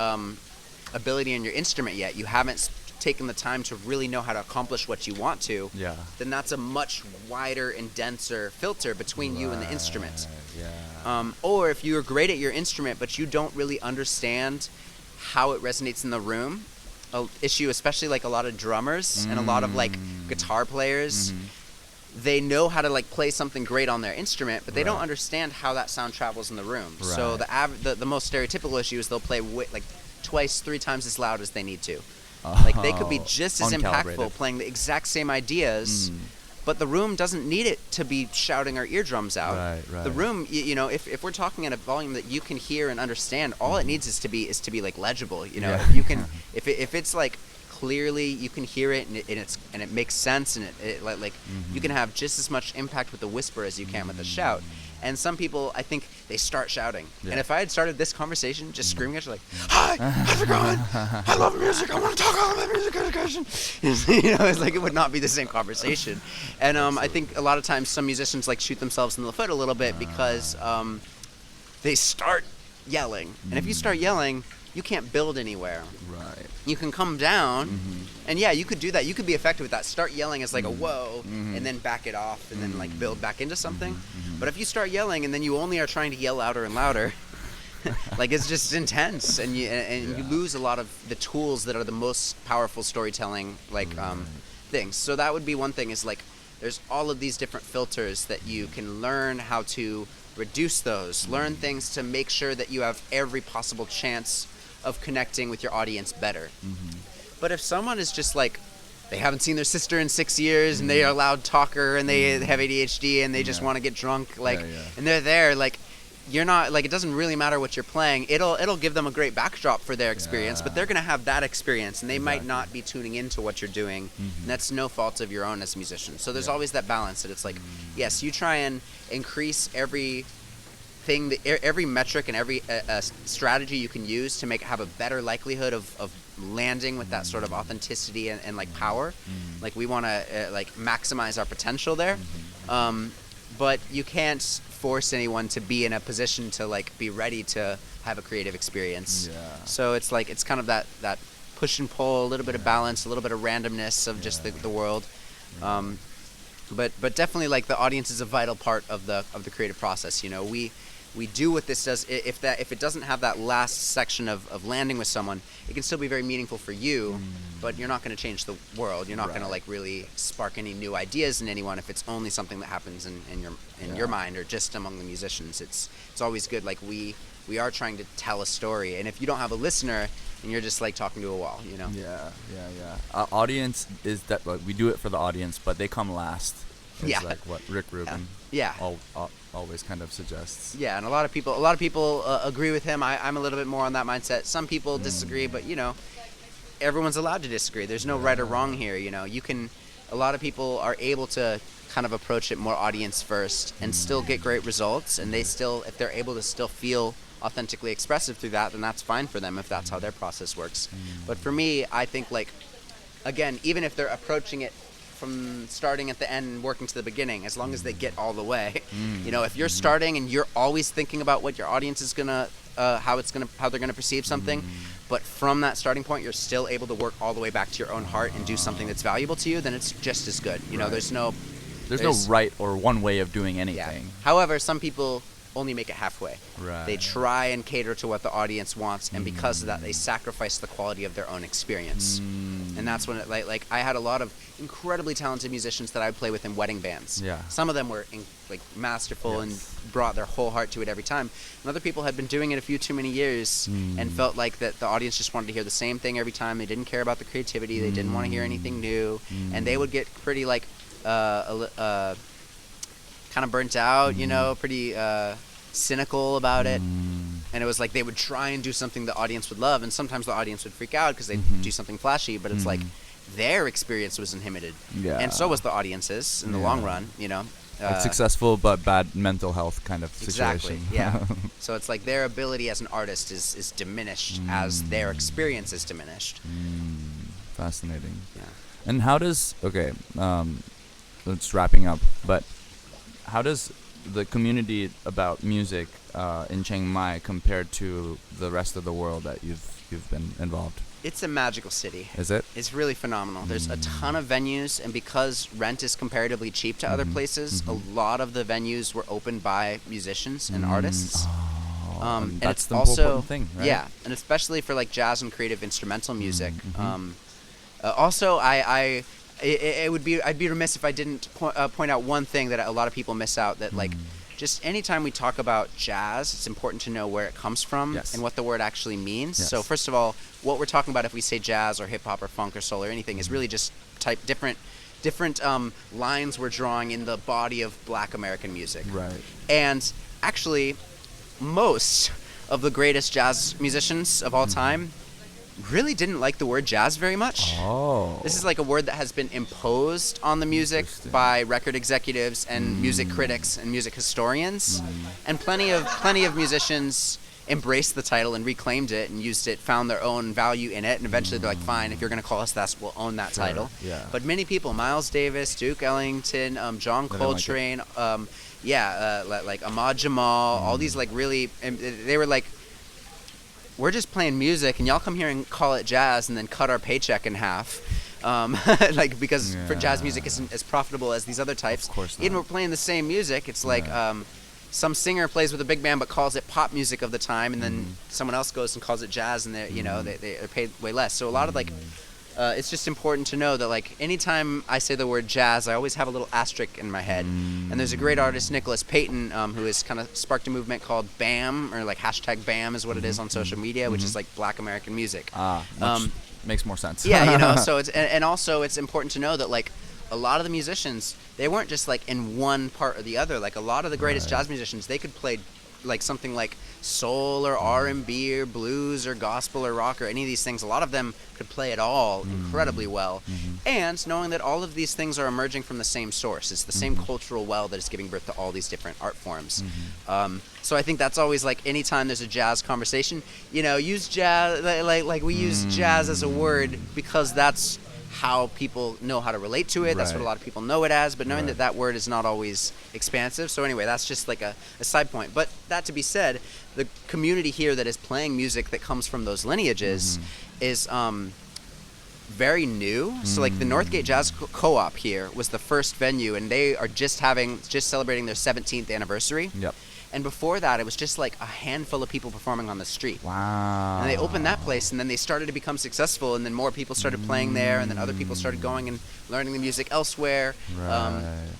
ability in your instrument yet, you haven't taken the time to really know how to accomplish what you want to, then that's a much wider and denser filter between you and the instrument. Or if you're great at your instrument but you don't really understand how it resonates in the room, an issue especially like a lot of drummers and a lot of like guitar players, they know how to like play something great on their instrument, but they don't understand how that sound travels in the room. So the most stereotypical issue is they'll play like twice, 3 times as loud as they need to. Like they could be just as impactful playing the exact same ideas, but the room doesn't need it to be shouting our eardrums out. The room, you know, if we're talking at a volume that you can hear and understand, all it needs is to be like legible. You know, if you can, if it's like clearly you can hear it and it makes sense, and it you can have just as much impact with the whisper as you can with the shout. And some people, I think, they start shouting. And if I had started this conversation just screaming at you like, "Hi, how's it going? I love music. I want to talk about music education." You know, it's like it would not be the same conversation. And I think a lot of times some musicians like shoot themselves in the foot a little bit because they start yelling. And if you start yelling, you can't build anywhere. You can come down, and you could do that. You could be effective with that. Start yelling as like a whoa, and then back it off, and then like build back into something. But if you start yelling and then you only are trying to yell louder and louder, like it's just intense, and you lose a lot of the tools that are the most powerful storytelling things. So that would be one thing, is like there's all of these different filters that you can learn how to reduce those, learn things to make sure that you have every possible chance of connecting with your audience better. But if someone is just like, they haven't seen their sister in 6 years, and they are a loud talker, and they have ADHD, and they just want to get drunk, and they're there, like, you're not, like, it doesn't really matter what you're playing. It'll give them a great backdrop for their experience, but they're going to have that experience, and they might not be tuning into what you're doing, and that's no fault of your own as a musician. So there's always that balance that it's like, yes, you try and increase every metric and every strategy you can use to have a better likelihood of landing with that sort of authenticity and like power. Like we want to like maximize our potential there, but you can't force anyone to be in a position to like be ready to have a creative experience. So it's like it's kind of that push and pull, a little bit of balance, a little bit of randomness of just the world. But definitely like the audience is a vital part of the creative process. You know, we do what this does. If it doesn't have that last section of landing with someone, it can still be very meaningful for you, but you're not going to change the world. You're not going to like really spark any new ideas in anyone if it's only something that happens in your mind or just among the musicians. It's always good. Like we are trying to tell a story, and if you don't have a listener, and you're just like talking to a wall, you know. Audience is that we do it for the audience, but they come last. It's like what Rick Rubin always kind of suggests. Yeah, and a lot of people agree with him. I'm a little bit more on that mindset. Some people disagree, but you know, everyone's allowed to disagree. There's no right or wrong here. You know, a lot of people are able to kind of approach it more audience first and still get great results. And if they're able to still feel authentically expressive through that, then that's fine for them if that's how their process works. But for me, I think like, again, even if they're approaching it from starting at the end and working to the beginning, as long as they get all the way. You know, if you're starting and you're always thinking about what your audience is gonna, how they're gonna perceive something, but from that starting point you're still able to work all the way back to your own heart and do something that's valuable to you, then it's just as good. You know, there's no right or one way of doing anything. However, some people only make it halfway. Right. They try and cater to what the audience wants, and because of that, they sacrifice the quality of their own experience. And that's when it, like I had a lot of incredibly talented musicians that I would play with in wedding bands. Yeah. Some of them were masterful and brought their whole heart to it every time. And other people had been doing it a few too many years and felt like that the audience just wanted to hear the same thing every time. They didn't care about the creativity. They didn't want to hear anything new, and they would get pretty kind of burnt out, you know, pretty cynical about it. And it was like they would try and do something the audience would love, and sometimes the audience would freak out because they'd do something flashy, but it's like their experience was inhibited. Yeah. And so was the audience's in the long run, you know. Like successful but bad mental health kind of situation. Exactly, yeah. So it's like their ability as an artist is diminished as their experience is diminished. Fascinating. Yeah. And how does, it's wrapping up, but how does the community about music in Chiang Mai compare to the rest of the world that you've been involved? It's a magical city. Is it? It's really phenomenal. There's a ton of venues, and because rent is comparatively cheap to other places, a lot of the venues were opened by musicians and artists. And that's it's the also, important thing, right? Yeah, and especially for like jazz and creative instrumental music. Also, I'd be remiss if I didn't point out one thing that a lot of people miss out, that like just anytime we talk about jazz, it's important to know where it comes from and what the word actually means. So first of all, what we're talking about if we say jazz or hip hop or funk or soul or anything is really just different lines we're drawing in the body of Black American music. Right. And actually, most of the greatest jazz musicians of all time really didn't like the word jazz very much. Oh. This is like a word that has been imposed on the music by record executives and music critics and music historians. And plenty of musicians embraced the title and reclaimed it and used it, found their own value in it, and eventually they're like, fine, if you're going to call us that, we'll own that title. Yeah. But many people, Miles Davis, Duke Ellington, John Coltrane, like Ahmad Jamal, all these like really, they were like, we're just playing music, and y'all come here and call it jazz, and then cut our paycheck in half, because for jazz music isn't as profitable as these other types. Of course not. Even we're playing the same music. It's like some singer plays with a big band but calls it pop music of the time, and then someone else goes and calls it jazz, and they're paid way less. So a lot of it's just important to know that like anytime I say the word jazz, I always have a little asterisk in my head. And there's a great artist, Nicholas Payton, who has kind of sparked a movement called BAM, or like hashtag BAM is what it is on social media, which is like Black American music. Makes more sense. Yeah, so it's and also it's important to know that like a lot of the musicians, they weren't just like in one part or the other. Like a lot of the greatest jazz musicians, they could play like something like soul or R&B or blues or gospel or rock or any of these things. A lot of them could play it all incredibly well. And knowing that all of these things are emerging from the same source, it's the same cultural well that is giving birth to all these different art forms. So I think that's always like anytime there's a jazz conversation, use jazz, like we use jazz as a word because that's how people know how to relate to it. That's what a lot of people know it as, but knowing that word is not always expansive. So anyway, that's just like a side point. But that to be said, the community here that is playing music that comes from those lineages is very new. So like the Northgate Jazz Co-op here was the first venue, and they are just celebrating their 17th anniversary. Yep. And before that, it was just like a handful of people performing on the street. Wow. And they opened that place, and then they started to become successful, and then more people started playing there, and then other people started going and learning the music elsewhere.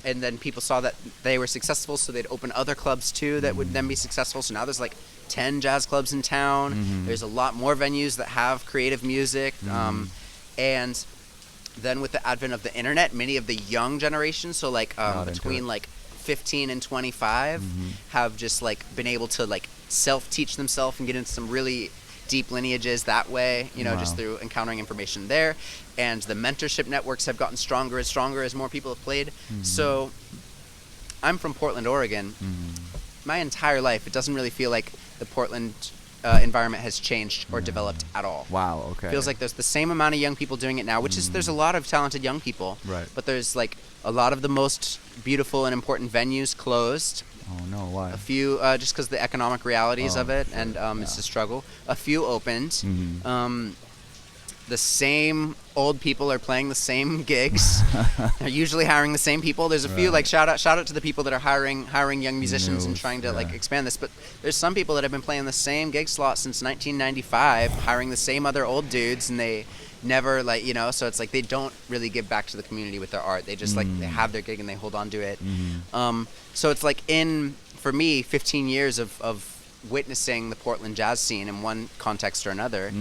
And then people saw that they were successful, so they'd open other clubs too that would then be successful. So now there's like 10 jazz clubs in town. There's a lot more venues that have creative music. And then with the advent of the internet, many of the young generation, so like between like 15 and 25 have just like been able to like self-teach themselves and get into some really deep lineages that way, just through encountering information there. And the mentorship networks have gotten stronger and stronger as more people have played. So I'm from Portland, Oregon. My entire life, it doesn't really feel like the Portland environment has changed or developed at all. Wow, okay. Feels like there's the same amount of young people doing it now, which is, there's a lot of talented young people. Right. But there's like a lot of the most beautiful and important venues closed. Oh no, why? A few, just because the economic realities of it, and it's a struggle. A few opened. the same old people are playing the same gigs. They're usually hiring the same people. There's a few like shout out to the people that are hiring young musicians and trying to like expand this. But there's some people that have been playing the same gig slot since 1995, hiring the same other old dudes, and they never like, you know, so it's like they don't really give back to the community with their art. They just like they have their gig and they hold on to it. So it's like for me 15 years of witnessing the Portland jazz scene in one context or another,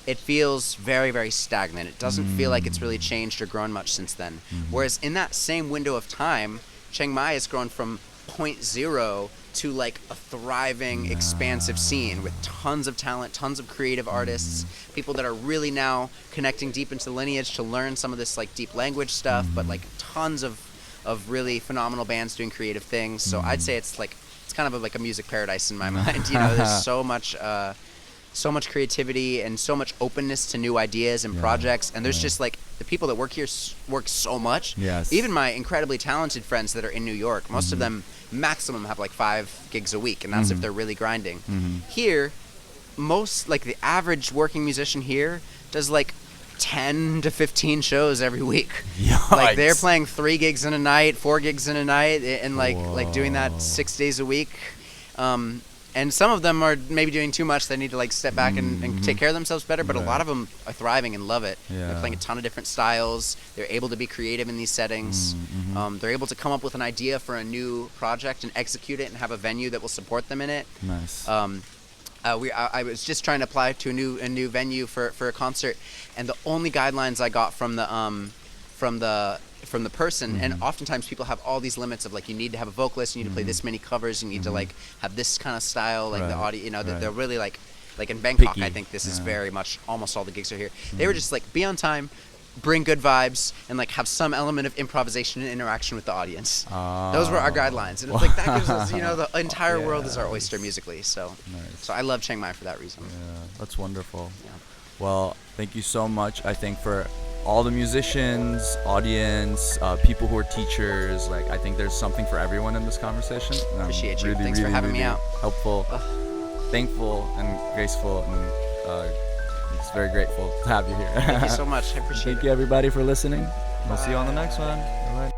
it feels very, very stagnant. It doesn't feel like it's really changed or grown much since then. Whereas in that same window of time, Chiang Mai has grown from 0 to like a thriving, expansive scene with tons of talent, tons of creative artists, people that are really now connecting deep into the lineage to learn some of this like deep language stuff, but like tons of really phenomenal bands doing creative things. So I'd say it's kind of like a music paradise in my mind. You know, there's so much creativity and so much openness to new ideas and projects, and there's just like the people that work here work so much. Even my incredibly talented friends that are in New York, most of them maximum have like 5 gigs a week, and that's if they're really grinding. Here, most like the average working musician here does like 10 to 15 shows every week. Like they're playing 3 gigs in a night, 4 gigs in a night, and like doing that 6 days a week. And some of them are maybe doing too much. They need to like step back and take care of themselves better. But a lot of them are thriving and love it. They're playing a ton of different styles. They're able to be creative in these settings. They're able to come up with an idea for a new project and execute it and have a venue that will support them in it. Nice. I was just trying to apply to a new venue for a concert, and the only guidelines I got from the person, and oftentimes people have all these limits of like, you need to have a vocalist, you need to play this many covers, you need to like have this kind of style, like the audio, you know, they're really like in Bangkok, picky. I think this is very much, almost all the gigs are here. They were just like, be on time, bring good vibes, and like have some element of improvisation and interaction with the audience. Those were our guidelines, and it's like that gives us, you know, the entire world is our oyster musically. So, so I love Chiang Mai for that reason. Yeah, that's wonderful. Well, thank you so much. I think for all the musicians, audience, people who are teachers, like I think there's something for everyone in this conversation. Appreciate you. Thanks for having me out. Helpful, thankful, and graceful, and just very grateful to have you here. Thank you so much. I appreciate it. Thank you everybody for listening. We'll see you on the next one. All right.